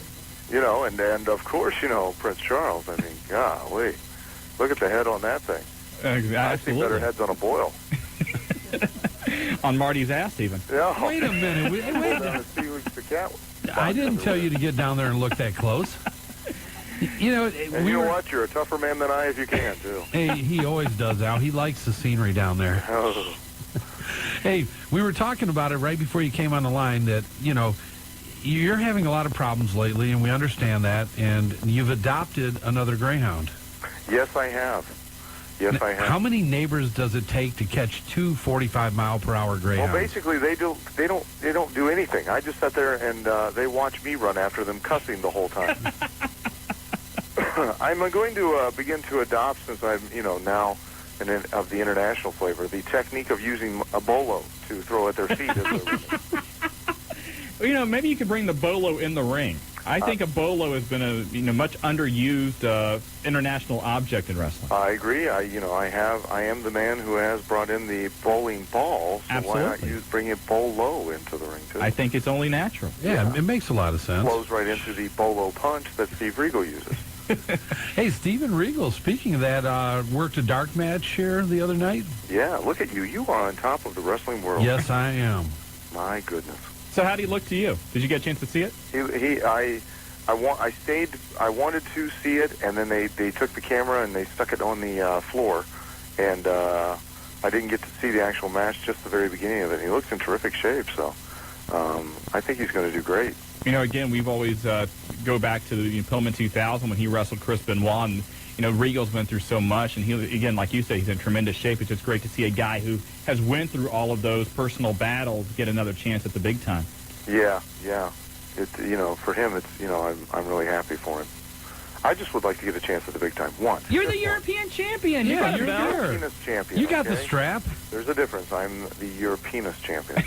You know, and of course, Prince Charles. I mean, golly. Look at the head on that thing. Absolutely. I see better heads on a boil. On Marty's ass, even. Yeah. Wait a minute. Wait a minute. I didn't tell you to get down there and look that close. You know, and you know what? You're a tougher man than I if you can, too. Hey, he always does, Al. He likes the scenery down there. Oh. Hey, we were talking about it right before you came on the line that, you're having a lot of problems lately, and we understand that, and you've adopted another greyhound. Yes, I have. Yes, I have. How many neighbors does it take to catch two 45-mile-per-hour greyhounds? Well, basically, they don't do anything. I just sit there and they watch me run after them, cussing the whole time. I'm going to begin to adopt, since I'm now of the international flavor, the technique of using a bolo to throw at their feet. Well, maybe you could bring the bolo in the ring. I think a bolo has been a much underused international object in wrestling. I agree. I am the man who has brought in the bowling ball. So Absolutely. why not bring a bolo into the ring too? I think it's only natural. Yeah, it makes a lot of sense. Flows right into the bolo punch that Steve Regal uses. Hey, Steven Regal, speaking of that, worked a dark match here the other night. Yeah, look at you. You are on top of the wrestling world. Yes, I am. My goodness. So how did he look to you? Did you get a chance to see it? I wanted to see it, and then they took the camera and they stuck it on the floor, and I didn't get to see the actual match, just the very beginning of it. He looks in terrific shape, so I think he's going to do great. Again, we've always go back to the Pillman 2000 when he wrestled Chris Benoit, and Regal's been through so much, and he, again, like you said, he's in tremendous shape. It's just great to see a guy who has went through all of those personal battles get another chance at the big time. Yeah. It, for him, it's, I'm really happy for him. I just would like to get a chance at the big time once. You're the European champion. Yeah, you're the European champion. You got the strap. There's a difference. I'm the European champion.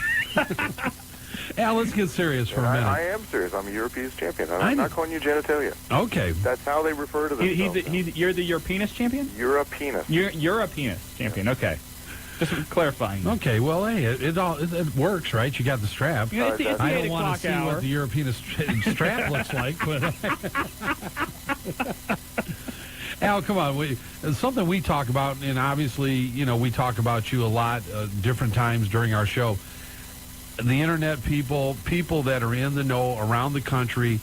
Al, let's get serious for a minute. I am serious. I'm a European champion. I'm not calling you genitalia. Okay. That's how they refer to themselves. You're the European champion? European. European champion. Okay. Just clarifying. Okay, well, hey, it works, right? You got the strap. Yeah, it's I don't want to see what the European strap looks like, but Al, come on. It's something we talk about, and obviously, you know, we talk about you a lot, different times during our show. The internet people that are in the know around the country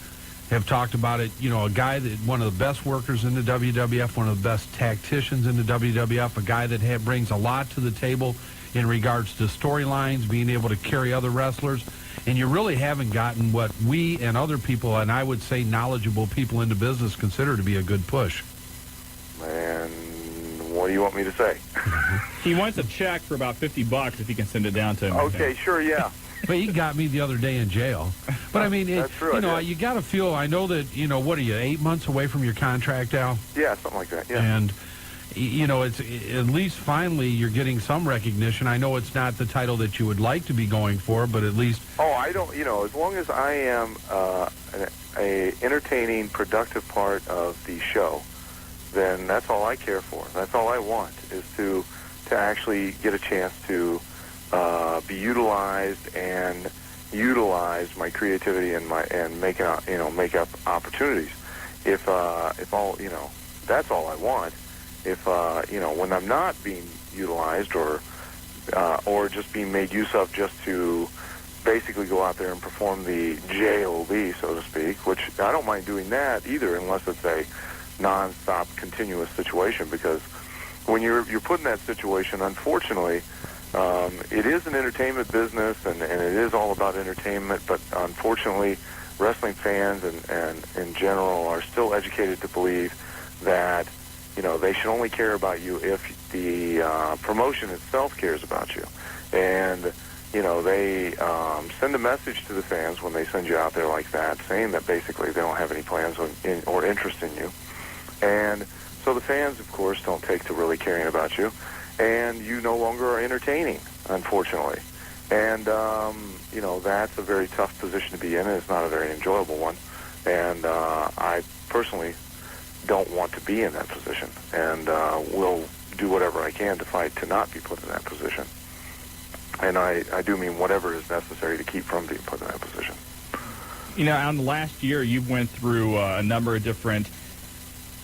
have talked about it. You know, a guy that one of the best workers in the WWF, one of the best tacticians in the WWF, a guy that brings a lot to the table in regards to storylines, being able to carry other wrestlers. And you really haven't gotten what we and other people, and I would say knowledgeable people in the business, consider to be a good push. And what do you want me to say? He wants a check for about $50 if you can send it down to him. Okay, sure, yeah. But he got me the other day in jail. But I mean, That's true, you know, you got to feel. I know that, you know, what are you, 8 months away from your contract, Al? Yeah, something like that. Yeah. And you know, it's at least finally you're getting some recognition. I know it's not the title that you would like to be going for, but at least. Oh, I don't. You know, as long as I am a entertaining, productive part of the show, then that's all I care for. That's all I want is to actually get a chance to be utilized and utilize my creativity and make up opportunities. If all, you know, that's all I want. If you know, when I'm not being utilized or just being made use of just to basically go out there and perform the JOB, so to speak, which I don't mind doing that either, unless it's a non-stop, continuous situation. Because when you're put in that situation, unfortunately, it is an entertainment business, and it is all about entertainment. But unfortunately, wrestling fans and in general are still educated to believe that, you know, they should only care about you if the promotion itself cares about you. And, you know, they send a message to the fans when they send you out there like that, saying that basically they don't have any plans or interest in you. And so the fans, of course, don't take to really caring about you. And you no longer are entertaining, unfortunately. And, you know, that's a very tough position to be in, and it's not a very enjoyable one. And I personally don't want to be in that position, and will do whatever I can to fight to not be put in that position. And I do mean whatever is necessary to keep from being put in that position. You know, in the last year, you went through a number of different,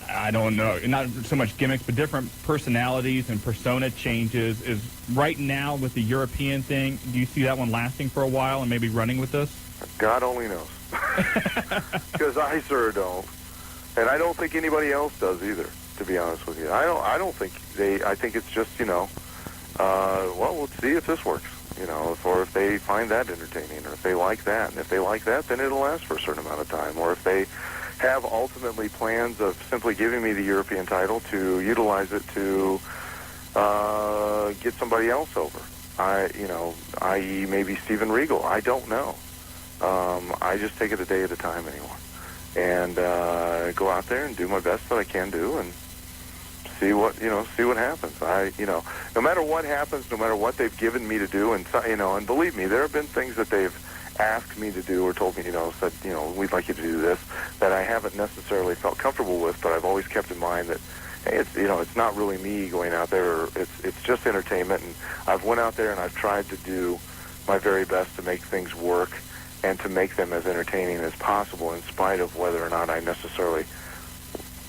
I don't know, not so much gimmicks, but different personalities and persona changes. Is right now with the European thing, do you see that one lasting for a while and maybe running with this? God only knows. Because I sure don't. And I don't think anybody else does either, to be honest with you. I don't think I think it's just, you know, well, we'll see if this works, you know, or if they find that entertaining, or if they like that. And if they like that, then it'll last for a certain amount of time. Or if they have ultimately plans of simply giving me the European title to utilize it to get somebody else over. You know, i.e. maybe Steven Regal. I don't know. I just take it a day at a time anymore. And go out there and do my best that I can do, and see what happens. You know, no matter what happens, no matter what they've given me to do, and you know, and believe me, there have been things that they've asked me to do or told me, you know, said, you know, we'd like you to do this, that I haven't necessarily felt comfortable with, but I've always kept in mind that, hey, it's, you know, it's not really me going out there. It's just entertainment, and I've went out there and I've tried to do my very best to make things work and to make them as entertaining as possible, in spite of whether or not I necessarily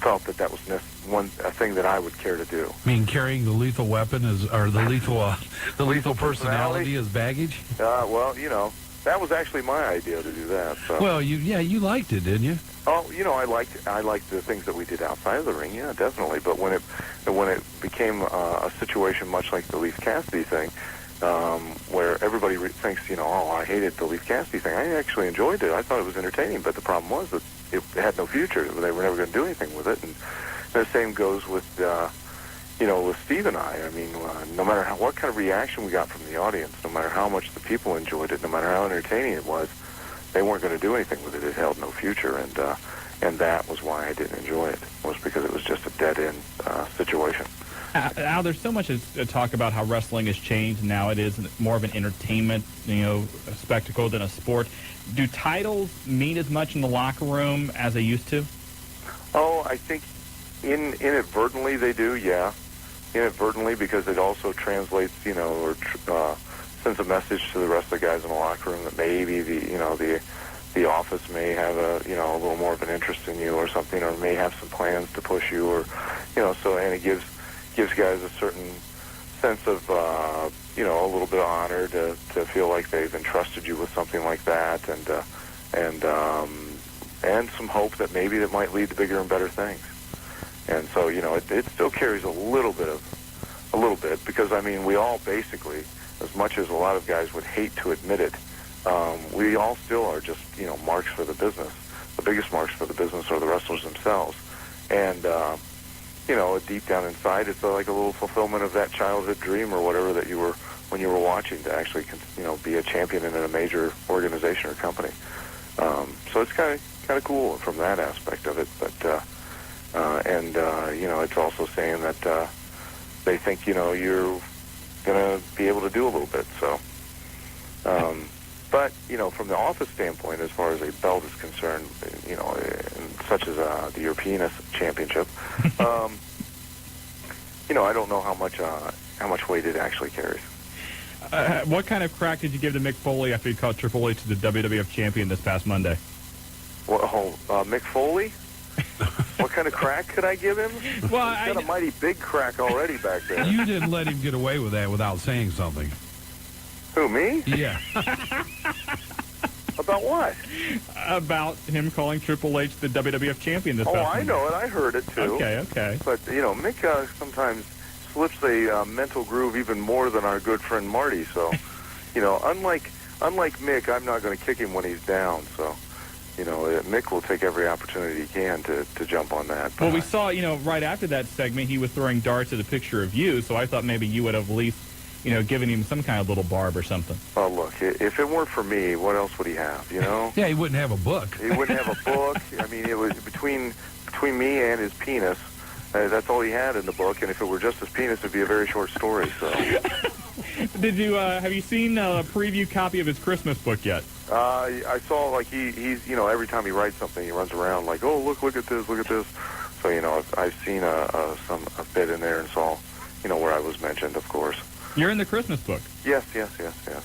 felt that was a thing that I would care to do. I mean, carrying the lethal weapon or the lethal personality as baggage? Well, you know, that was actually my idea to do that. So. Well, you liked it, didn't you? Oh, you know, I liked the things that we did outside of the ring, yeah, definitely. But when it became a situation much like the Leaf Cassidy thing, where everybody thinks, you know, oh, I hated the Leaf Cassidy thing. I actually enjoyed it. I thought it was entertaining, but the problem was that it had no future. They were never going to do anything with it. And the same goes with, you know, with Steve and I. I mean, no matter what kind of reaction we got from the audience, no matter how much the people enjoyed it, no matter how entertaining it was, they weren't going to do anything with it. It held no future, and that was why I didn't enjoy it, was because it was just a dead-end situation. Al, there's so much to talk about how wrestling has changed. Now it is more of an entertainment, you know, a spectacle than a sport. Do titles mean as much in the locker room as they used to? Oh, I think inadvertently they do, yeah. Inadvertently, because it also translates, you know, or sends a message to the rest of the guys in the locker room that maybe the office may have a little more of an interest in you or something, or may have some plans to push you, or, So and it gives guys a certain sense of a little bit of honor to feel like they've entrusted you with something like that, and some hope that maybe that might lead to bigger and better things. And so it still carries a little bit because we all basically, as much as a lot of guys would hate to admit it, we all still are just marks for the business. The biggest marks for the business are the wrestlers themselves, and deep down inside, it's like a little fulfillment of that childhood dream or whatever that you were when you were watching to actually be a champion in a major organization or company. So it's kind of cool from that aspect of it, but it's also saying that they think you're gonna be able to do a little bit. So, but from the office standpoint, as far as a belt is concerned, such as the European Championship, I don't know how much weight it actually carries. What kind of crack did you give to Mick Foley after he called Triple H the WWF champion this past Monday? Mick Foley? What kind of crack could I give him? Well, He's got a mighty big crack already back there. You didn't let him get away with that without saying something. Who, me? Yeah. About what? About him calling Triple H the WWF champion this past Monday. I know it. I heard it, too. Okay. But, Mick sometimes slips a mental groove even more than our good friend Marty. So, unlike Mick, I'm not going to kick him when he's down. So, Mick will take every opportunity he can to jump on that. Well, we saw, right after that segment, he was throwing darts at a picture of you, so I thought maybe you would have at least, given him some kind of little barb or something. Oh, look, if it weren't for me, what else would he have, Yeah, he wouldn't have a book. He wouldn't have a book. It was between me and his penis. That's all he had in the book, and if it were just his penis, it'd be a very short story, so... Did you, have you seen a preview copy of his Christmas book yet? I saw, he's, every time he writes something, he runs around like, oh, look at this. So, I've seen a bit in there and saw, where I was mentioned, of course. You're in the Christmas book? Yes.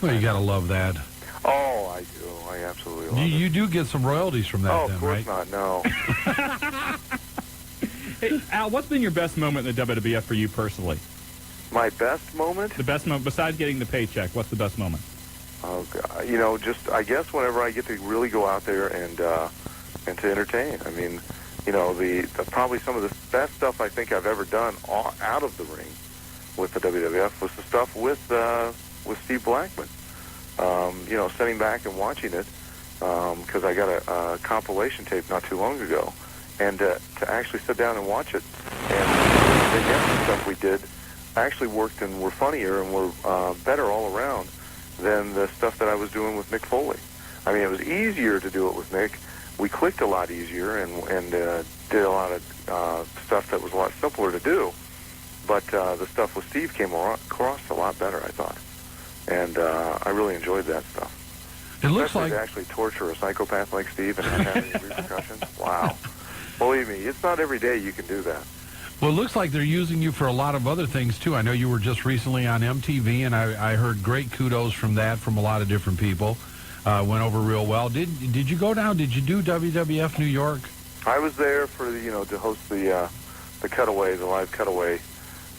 Well, you got to love that. Oh, I do. I absolutely love it. You do get some royalties from that, of course not, no. Hey, Al, what's been your best moment in the WWF for you personally? My best moment? The best moment, besides getting the paycheck, what's the best moment? Oh, God. Just, I guess whenever I get to really go out there and to entertain. Probably some of the best stuff I think I've ever done out of the ring with the WWF was the stuff with Steve Blackman. Sitting back and watching it, because I got a compilation tape not too long ago, and to actually sit down and watch it, and the stuff we did actually worked and were funnier and were better all around than the stuff that I was doing with Mick Foley. It was easier to do it with Mick. We clicked a lot easier and did a lot of stuff that was a lot simpler to do. But the stuff with Steve came across a lot better, I thought. And I really enjoyed that stuff. It looks Especially like... to actually torture a psychopath like Steve and not have any repercussions. Wow. Believe me, it's not every day you can do that. Well, it looks like they're using you for a lot of other things, too. I know you were just recently on MTV, and I heard great kudos from that from a lot of different people. Went over real well. Did you go down? Did you do WWF New York? I was there for, to host the cutaway, the live cutaway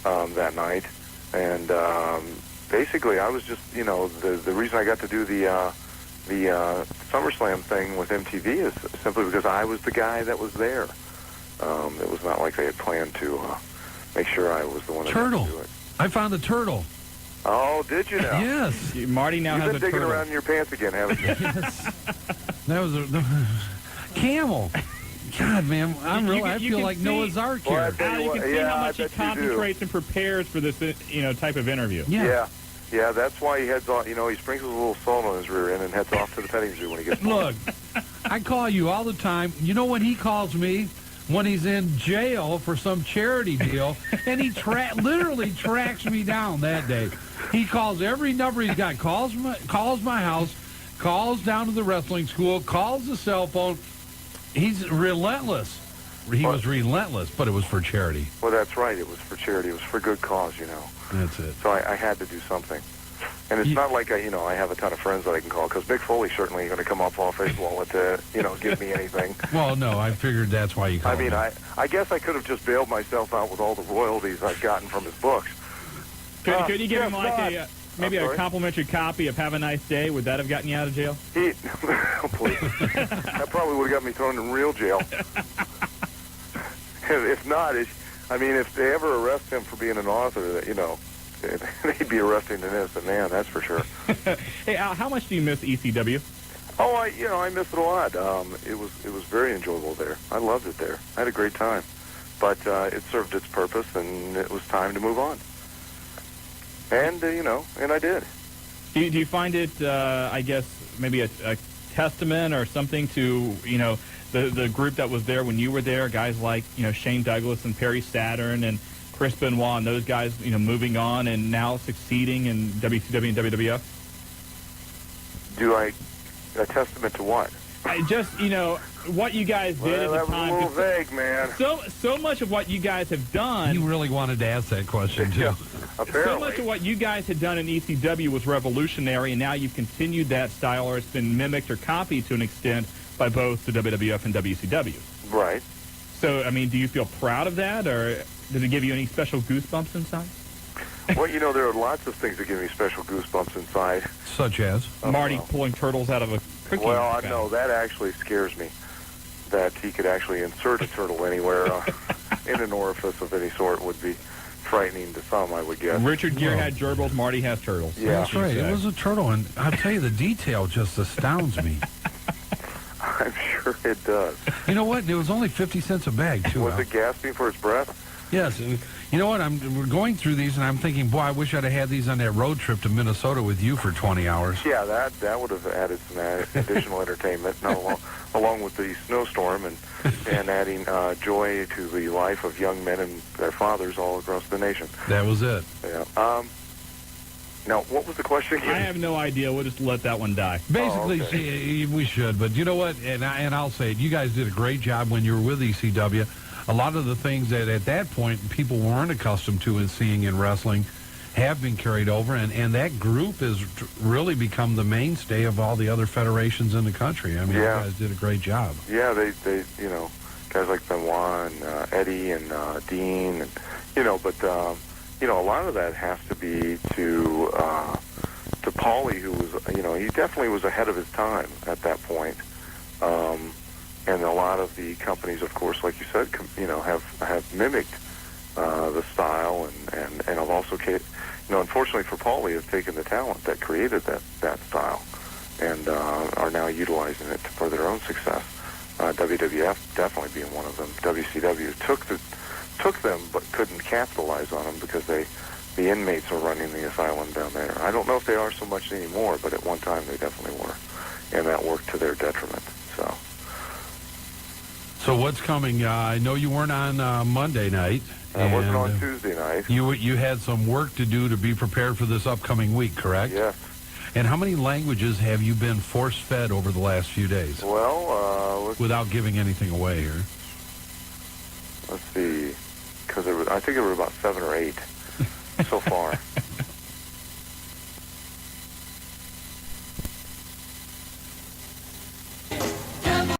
that night. And basically, I was just, the reason I got to do the SummerSlam thing with MTV is simply because I was the guy that was there. It was not like they had planned to make sure I was the one that Turtle. had to do it. I found a turtle. Oh, did you now? Yes. Marty now has a turtle. You've been digging around in your pants again, haven't you? Yes. That was a camel. God, man, I feel like Noah's Ark here. Al, you can see how much he concentrates and prepares for this, type of interview. Yeah, that's why he heads off. He sprinkles a little salt on his rear end and heads off to the petting zoo when he gets home. Look, I call you all the time. You know when he calls me? When he's in jail for some charity deal, and he literally tracks me down that day. He calls every number he's got, calls my house, calls down to the wrestling school, calls the cell phone. He's relentless. He was relentless, but it was for charity. Well, that's right. It was for charity. It was for good cause, That's it. So I had to do something. And it's not like I have a ton of friends that I can call, because Mick Foley certainly ain't going to come up off his wallet to, give me anything. Well, no, I figured that's why you called I mean, me. I guess I could have just bailed myself out with all the royalties I've gotten from his books. Could you give him like maybe a complimentary copy of Have a Nice Day? Would that have gotten you out of jail? Please. That probably would have got me thrown in real jail. If not, if they ever arrest him for being an author, they'd be arresting an innocent man, that's for sure. Hey, Al, how much do you miss ECW? Oh, I miss it a lot. It was very enjoyable there. I loved it there. I had a great time. But it served its purpose, and it was time to move on. And, and I did. Do you find it, I guess, maybe a testament or something to, the group that was there when you were there, guys like, Shane Douglas and Perry Saturn and Chris Benoit and those guys, moving on and now succeeding in WCW and WWF? A testament to what? I just, what you guys did at the that time. was a little vague, man. So much of what you guys have done. You really wanted to ask that question, too. Yeah, apparently. So much of what you guys had done in ECW was revolutionary, and now you've continued that style, or it's been mimicked or copied to an extent by both the WWF and WCW. Right. So, do you feel proud of that, or did it give you any special goosebumps inside? Well, there are lots of things that give me special goosebumps inside. Such as? Marty pulling turtles out of a cookie. Well, no, that actually scares me, that he could actually insert a turtle anywhere in an orifice of any sort would be frightening to some, I would guess. Richard Gere had gerbils, Marty has turtles. Yeah. That's right. It was a turtle, and I'll tell you, the detail just astounds me. I'm sure it does. You know what? It was only 50 cents a bag, too. Was it gasping for his breath? Yes. You know what? We're going through these, and I'm thinking, boy, I wish I'd have had these on that road trip to Minnesota with you for 20 hours. Yeah, that would have added some additional entertainment, along with the snowstorm and adding joy to the life of young men and their fathers all across the nation. That was it. Yeah. Now, what was the question again? I have no idea. We'll just let that one die. Basically, see, we should. But you know what? And I'll say it. You guys did a great job when you were with ECW. A lot of the things that at that point people weren't accustomed to and seeing in wrestling have been carried over, and that group has really become the mainstay of all the other federations in the country. You guys did a great job. Yeah, they guys like Benoit and Eddie and Dean, and but a lot of that has to be to Paulie, who was he definitely was ahead of his time at that point. And a lot of the companies, of course, like you said, have mimicked the style, and have also, unfortunately for Paulie, have taken the talent that created that style, and are now utilizing it for their own success. WWF definitely being one of them. WCW took them, but couldn't capitalize on them because the inmates are running the asylum down there. I don't know if they are so much anymore, but at one time they definitely were, and that worked to their detriment. So what's coming? I know you weren't on Monday night. I wasn't on Tuesday night. You had some work to do to be prepared for this upcoming week, correct? Yes. And how many languages have you been force-fed over the last few days? Well, without giving anything away here. Let's see, because I think there were about 7 or 8 so far.